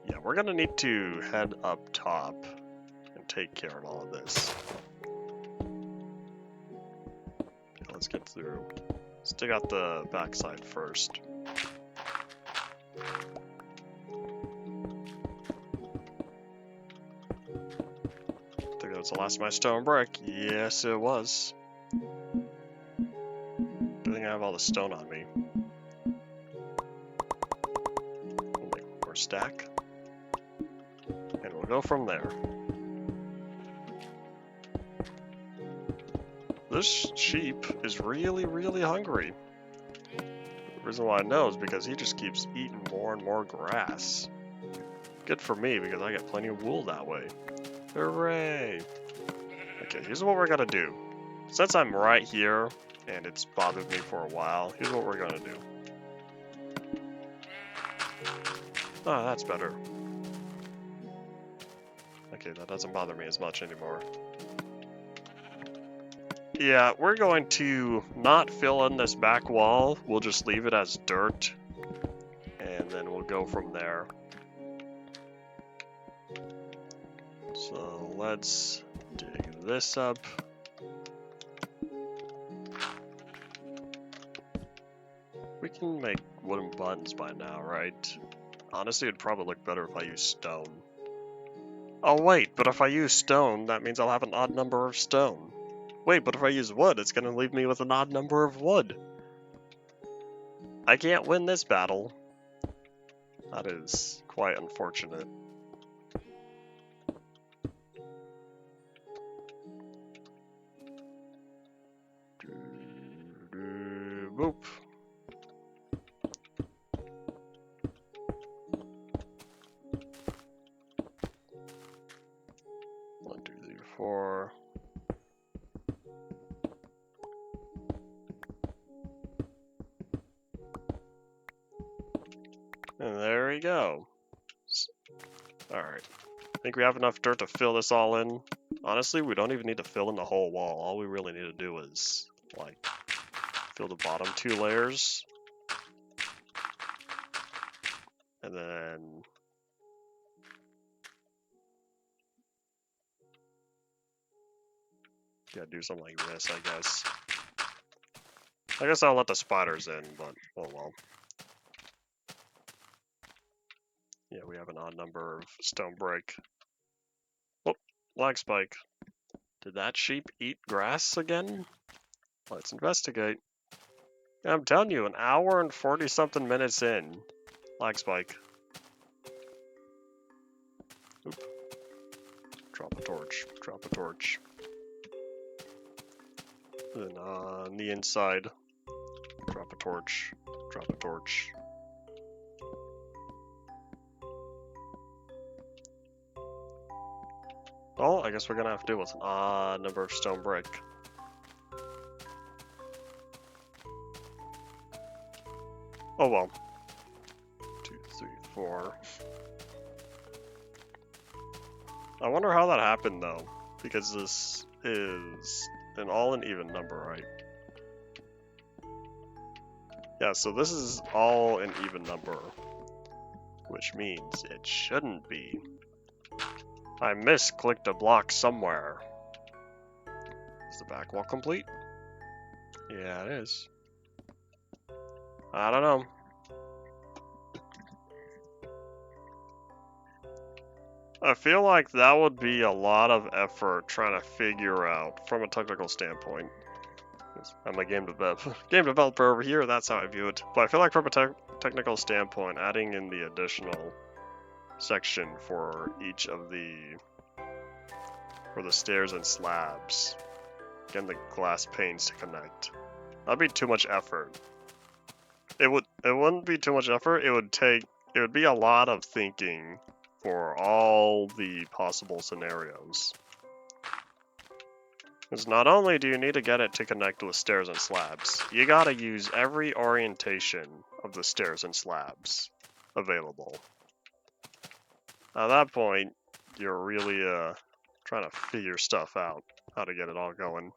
Yeah, we're gonna need to head up top and take care of all of this. Okay, let's get through. Let's dig out the backside first. I think that's the last of my stone brick. Yes, it was. Good thing I have all the stone on me. We'll make one more stack. And we'll go from there. This sheep is really, really hungry. Reason why I know is because he just keeps eating more and more grass. Good for me, because I get plenty of wool that way. Hooray! Okay, here's what we're gonna do. Since I'm right here, and it's bothered me for a while, here's what we're gonna do. Oh, that's better. Okay, that doesn't bother me as much anymore. Yeah, we're going to not fill in this back wall. We'll just leave it as dirt, and then we'll go from there. So let's dig this up. We can make wooden buttons by now, right? Honestly, it'd probably look better if I use stone. Oh wait, but if I use stone, that means I'll have an odd number of stone. Wait, but if I use wood, it's gonna leave me with an odd number of wood. I can't win this battle. That is quite unfortunate. Boop. 1, 2, 3, 4. And there we go. Alright. I think we have enough dirt to fill this all in. Honestly, we don't even need to fill in the whole wall. All we really need to do is, like, fill the bottom 2 layers. And then... yeah, do something like this, I guess. I guess I'll let the spiders in, but oh well. Yeah, we have an odd number of stone brick. Oh, lag spike. Did that sheep eat grass again? Let's investigate. Yeah, I'm telling you, an hour and 40-something minutes in. Lag spike. Oop. Drop a torch. Drop a torch. Then on the inside, drop a torch. Drop a torch. Oh, I guess we're gonna have to deal with an odd number of stone brick. Oh well. 2, 3, 4. I wonder how that happened though, because this is an all an even number, right? Yeah, so this is all an even number, which means it shouldn't be. I misclicked a block somewhere. Is the back wall complete? Yeah, it is. I don't know. I feel like that would be a lot of effort trying to figure out from a technical standpoint. I'm a game developer over here, that's how I view it. But I feel like from a technical standpoint, adding in the additional section for each of the stairs and slabs, getting the glass panes to connect, that'd be too much effort. It wouldn't be too much effort. It would be a lot of thinking for all the possible scenarios. Because not only do you need to get it to connect with stairs and slabs, you gotta use every orientation of the stairs and slabs available. At that point, you're really trying to figure stuff out, how to get it all going.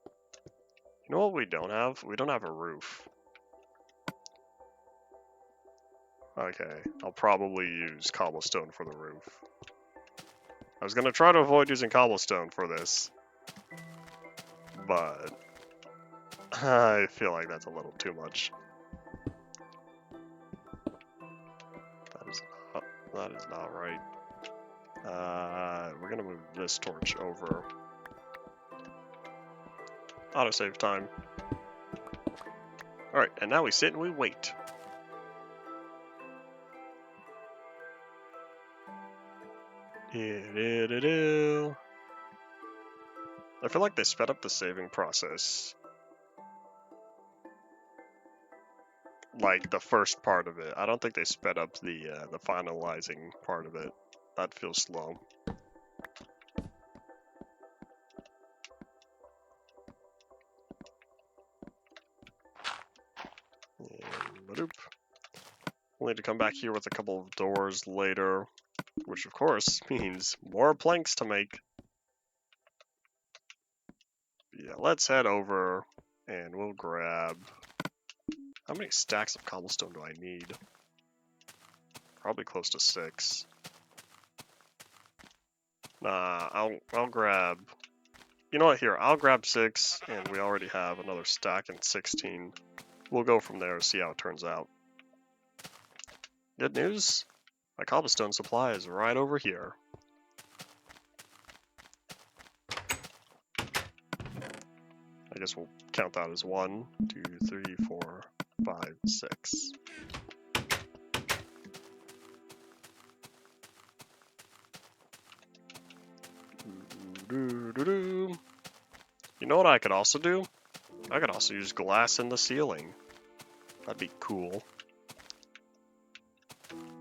You know what we don't have? We don't have a roof. Okay, I'll probably use cobblestone for the roof. I was gonna try to avoid using cobblestone for this, but I feel like that's a little too much. That is not right. We're gonna move this torch over. Autosave time. Alright, and now we sit and we wait. I feel like they sped up the saving process. like the first part of it. I don't think they sped up the finalizing part of it. That feels slow. And badoop. We'll need to come back here with a couple of doors later, which of course means more planks to make. Yeah, let's head over and we'll grab... How many stacks of cobblestone do I need? Probably close to 6. Nah, I'll grab... You know what, here, I'll grab 6, and we already have another stack and 16. We'll go from there and see how it turns out. Good news, my cobblestone supply is right over here. I guess we'll count that as 1, 2, 3, 4, 5, 6. You know what I could also do? I could also use glass in the ceiling. That'd be cool.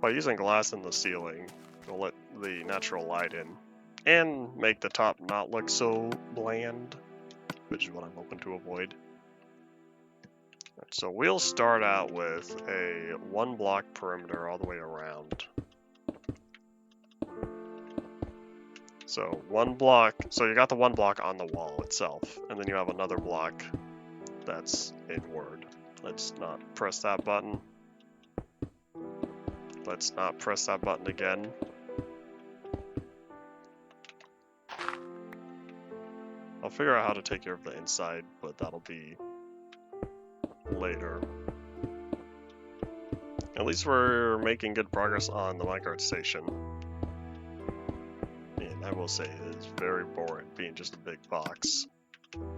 By using glass in the ceiling, it'll let the natural light in and make the top not look so bland, which is what I'm hoping to avoid. So we'll start out with a 1 block perimeter all the way around. So 1 block, so you got the 1 block on the wall itself, and then you have another block that's inward. Let's not press that button. Let's not press that button again. I'll figure out how to take care of the inside, but that'll be later. At least we're making good progress on the minecart station. And I will say it is very boring being just a big box. Oh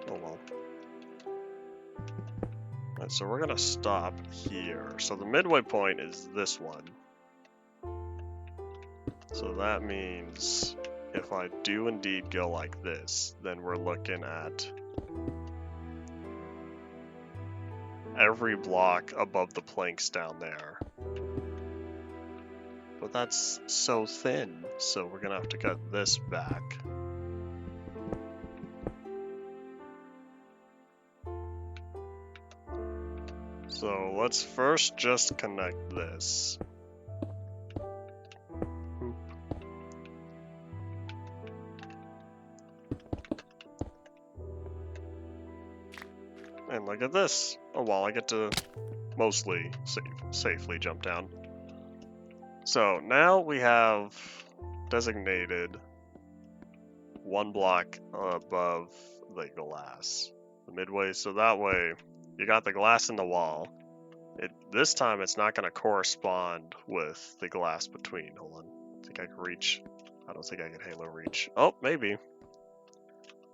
well. Alright, so we're gonna stop here. So the midway point is this one. So that means if I do indeed go like this, then we're looking at every block above the planks down there. But that's so thin, so we're gonna have to cut this back. So let's first just connect this. Boop. And look at this. Oh well, I get to mostly safely jump down. So now we have designated 1 block above the glass, the midway, so that way you got the glass in the wall. This time it's not going to correspond with the glass between. Hold on, I think I can reach. I don't think I can halo reach. Oh, maybe.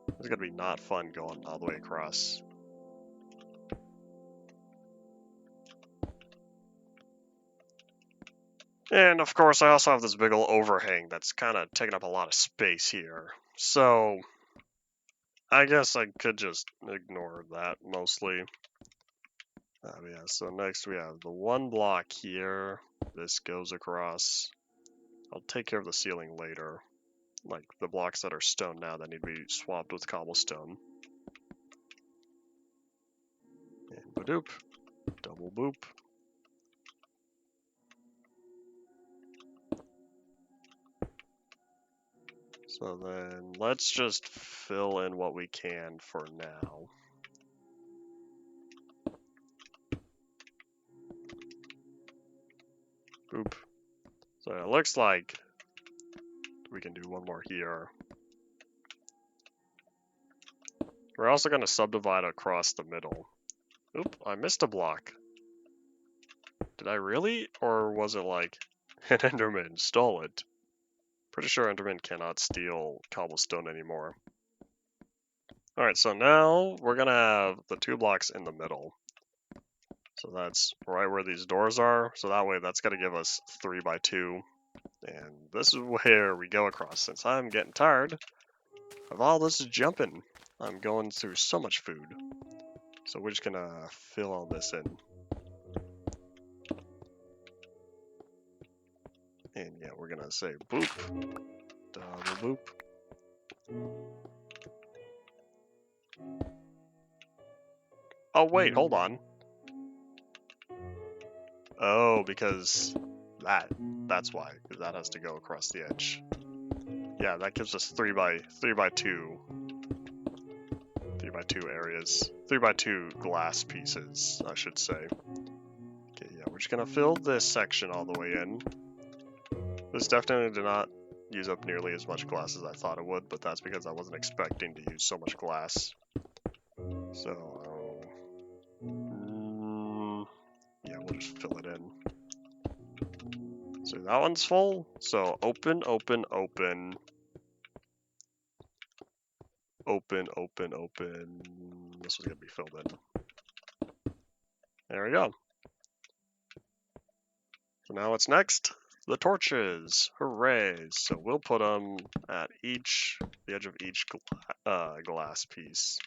It's going to be not fun going all the way across. And of course I also have this big ol' overhang that's kind of taking up a lot of space here. So I guess I could just ignore that mostly. Yeah, so next we have the 1 block here. This goes across. I'll take care of the ceiling later. Like the blocks that are stone now that need to be swapped with cobblestone. And badoop. Double boop. So then let's just fill in what we can for now. Boop. So it looks like we can do 1 more here. We're also going to subdivide across the middle. Oop, I missed a block. Did I really? Or was it like an Enderman stole it? Pretty sure Enderman cannot steal cobblestone anymore. Alright, so now we're going to have the 2 blocks in the middle. So that's right where these doors are. So that way that's going to give us 3 by 2. And this is where we go across. Since I'm getting tired of all this jumping, I'm going through so much food. So we're just gonna fill all this in. And yeah, we're gonna say boop, double boop. Oh wait, hold on. Oh, because that's why, because that has to go across the edge. Yeah, that gives us 3 by 2 areas. 3 by 2 glass pieces, I should say. Okay, yeah, we're just gonna fill this section all the way in. This definitely did not use up nearly as much glass as I thought it would, but that's because I wasn't expecting to use so much glass. So, yeah, we'll just fill it in. So that one's full. So open, open, open. Open, open, open. This was gonna be filled in. There we go. So now what's next? The torches. Hooray! So we'll put them at the edge of each glass piece.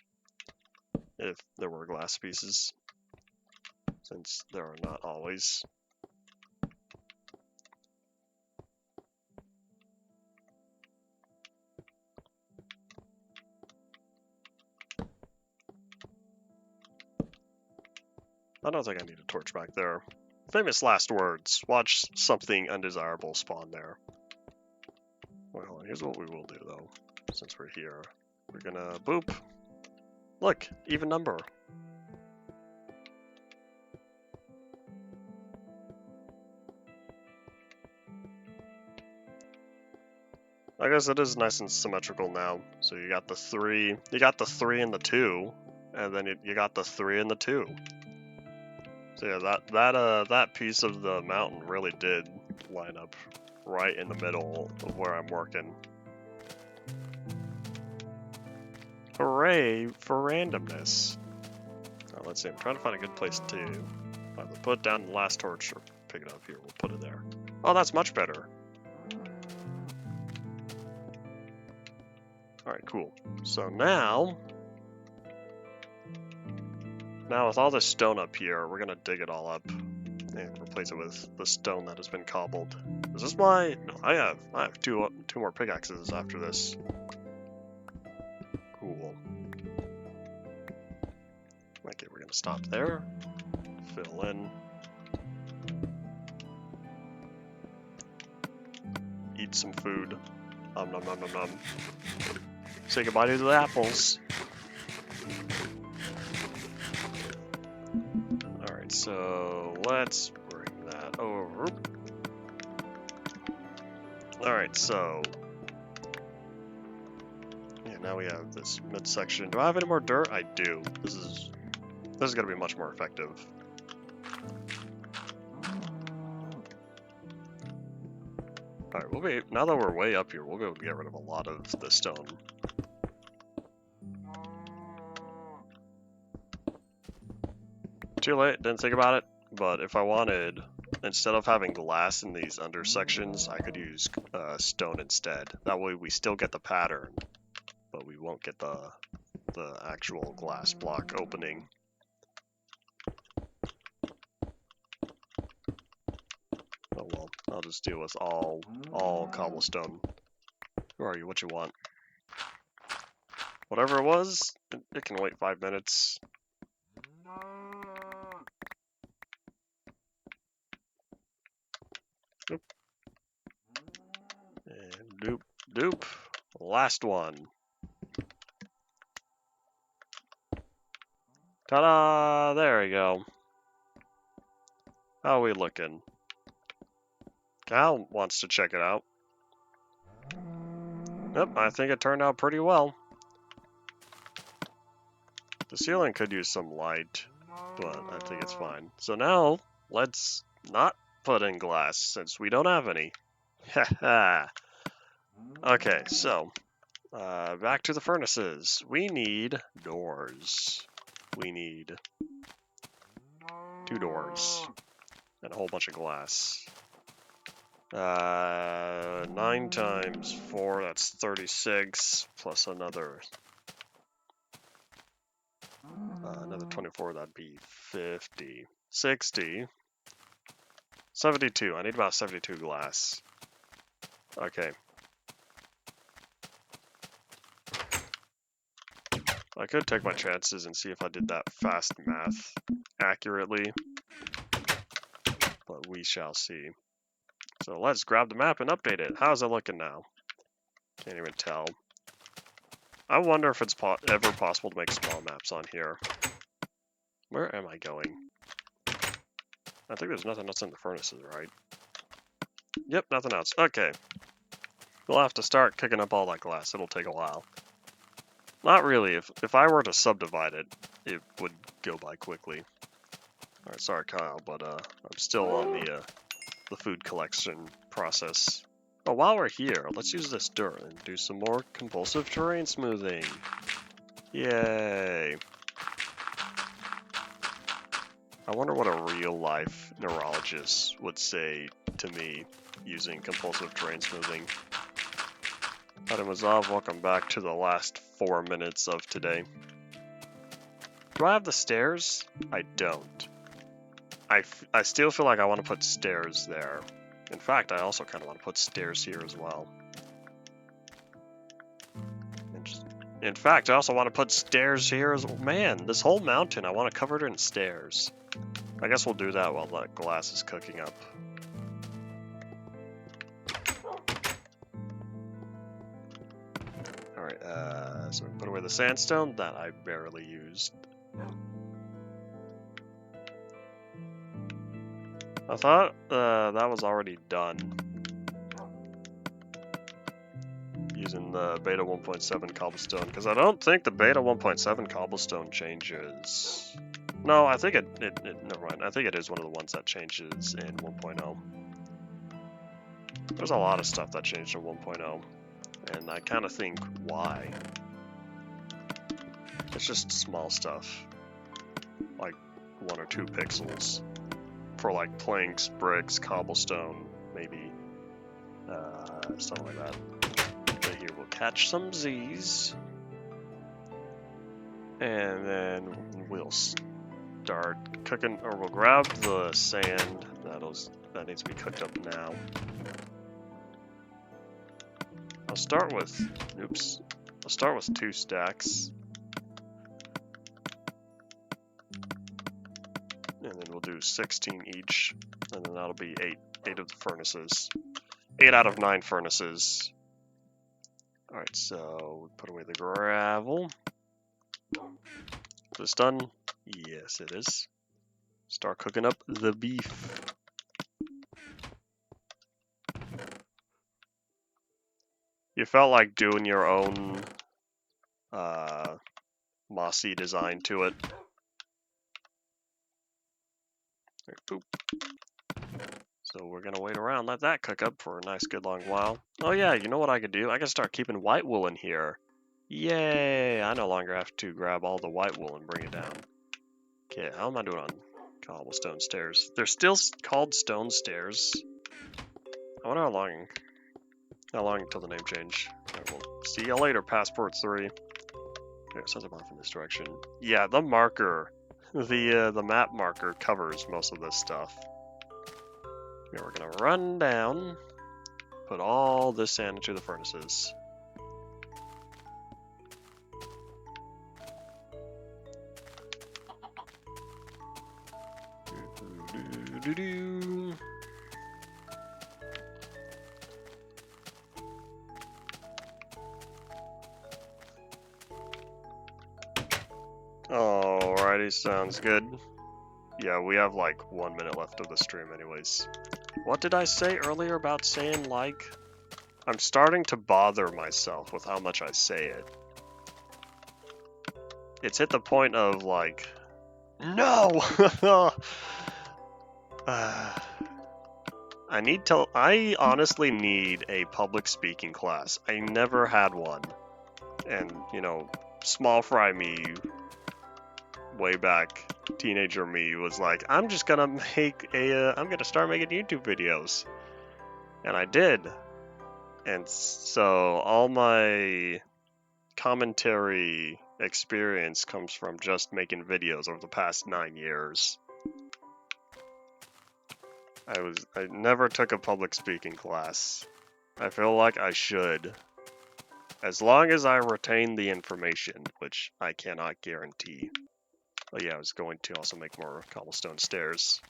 If there were glass pieces, since there are not always. I don't think I need a torch back there. Famous last words. Watch something undesirable spawn there. Well, here's what we will do though, since we're here. We're gonna boop. Look, even number. I guess it is nice and symmetrical now. So you got the 3, and the 2, and then you got the 3 and the 2. So yeah, that piece of the mountain really did line up right in the middle of where I'm working. Hooray for randomness. Now, let's see, I'm trying to find a good place to either put down the last torch or pick it up here. We'll put it there. Oh, that's much better. Alright, cool. So now with all this stone up here, we're gonna dig it all up and replace it with the stone that has been cobbled. Is this my... No, I have two more pickaxes after this. Cool. Okay, we're gonna stop there. Fill in. Eat some food. Nom nom nom nom nom. Say goodbye to the apples. Alright, so let's bring that over. Alright, so yeah, now we have this midsection. Do I have any more dirt? I do. This is gonna be much more effective. Alright, now that we're way up here, we'll be able to get rid of a lot of the stone. Too late, didn't think about it, but if I wanted, instead of having glass in these undersections, I could use stone instead. That way we still get the pattern, but we won't get the actual glass block opening. Oh well, I'll just deal with all cobblestone. Who are you? What you want? Whatever it was, it can wait 5 minutes. Doop. And doop, doop. Last one. Ta-da! There we go. How are we looking? Cal wants to check it out. Yep, I think it turned out pretty well. The ceiling could use some light, but I think it's fine. So now, let's not put in glass, since we don't have any. Haha. Okay, so, back to the furnaces. We need doors. We need 2 doors. And a whole bunch of glass. 9 times 4, that's 36, plus another Another 24, that'd be 50. 60. 72. I need about 72 glass. Okay. I could take my chances and see if I did that fast math accurately, but we shall see. So let's grab the map and update it. How's it looking now? Can't even tell. I wonder if it's ever possible to make small maps on here. Where am I going? I think there's nothing else in the furnaces, right? Yep, nothing else. Okay. We'll have to start kicking up all that glass. It'll take a while. Not really. If I were to subdivide it, it would go by quickly. Alright, sorry Kyle, but I'm still on the food collection process. Oh, while we're here, let's use this dirt and do some more compulsive terrain smoothing. Yay. I wonder what a real-life neurologist would say to me using compulsive terrain smoothing. Adam Azov, welcome back to the last 4 minutes of today. Do I have the stairs? I don't. I still feel like I want to put stairs there. In fact, I also kind of want to put stairs here as well. In fact, I also want to put stairs here as well. Man, this whole mountain, I want to cover it in stairs. I guess we'll do that while that glass is cooking up. Alright, so we put away the sandstone that I barely used. I thought that was already done. Using the beta 1.7 cobblestone, because I don't think the beta 1.7 cobblestone changes. No, I think it never mind. I think it is one of the ones that changes in 1.0. There's a lot of stuff that changed in 1.0, and I kind of think why. It's just small stuff, like 1 or 2 pixels for like planks, bricks, cobblestone, maybe something like that. But here we'll catch some Z's, and then we'll start cooking, or we'll grab the sand that needs to be cooked up now. I'll start with 2 stacks, and then we'll do 16 each, and then that'll be 8 of the furnaces. 8 out of 9 furnaces. Alright, so we put away the gravel. Is this done? Yes, it is. Start cooking up the beef. You felt like doing your own mossy design to it. Right, boop. So we're gonna wait around, let that cook up for a nice good long while. Oh yeah, you know what I could do? I can start keeping white wool in here. Yay! I no longer have to grab all the white wool and bring it down. Okay, how am I doing on cobblestone stairs? They're still called stone stairs. I wonder how long until the name change. Alright, we'll see you later, Passport 3. Okay, it says I'm off in this direction. Yeah, the marker. The map marker covers most of this stuff. Okay, we're gonna run down, put all this sand into the furnaces. Alrighty, sounds good. Yeah, we have like 1 minute left of the stream anyways. What did I say earlier about saying like? I'm starting to bother myself with how much I say it. It's hit the point of like, no! I honestly need a public speaking class. I never had one. And, you know, small fry me, way back, teenager me was like, I'm just gonna I'm gonna start making YouTube videos. And I did. And so all my commentary experience comes from just making videos over the past 9 years. I never took a public speaking class. I feel like I should. As long as I retain the information, which I cannot guarantee. Oh yeah, I was going to also make more cobblestone stairs.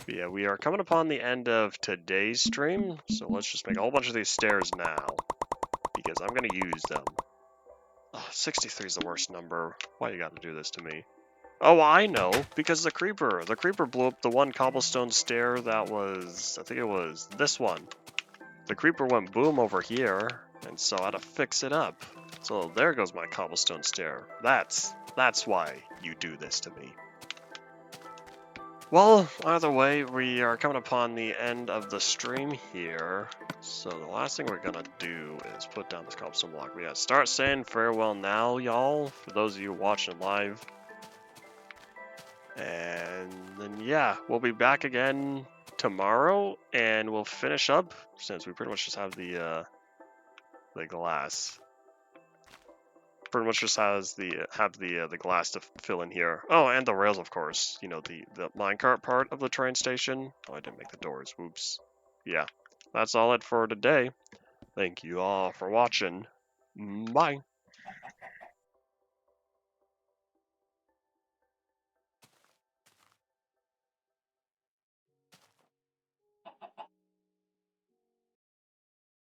But yeah, we are coming upon the end of today's stream, so let's just make a whole bunch of these stairs now, because I'm going to use them. Oh, 63 is the worst number. Why you gotta do this to me? Oh, I know, because the creeper. The creeper blew up the one cobblestone stair that was, I think it was this one. The creeper went boom over here, and so I had to fix it up. So there goes my cobblestone stair. That's why you do this to me. Well, either way, we are coming upon the end of the stream here. So the last thing we're gonna do is put down this cobblestone block. We gotta start saying farewell now, y'all, for those of you watching live. And then yeah, we'll be back again tomorrow, and we'll finish up since we pretty much just have the glass. Pretty much just has the glass to fill in here. Oh, and the rails, of course. You know, the minecart part of the train station. Oh, I didn't make the doors. Whoops. Yeah, that's all it for today. Thank you all for watching. Bye.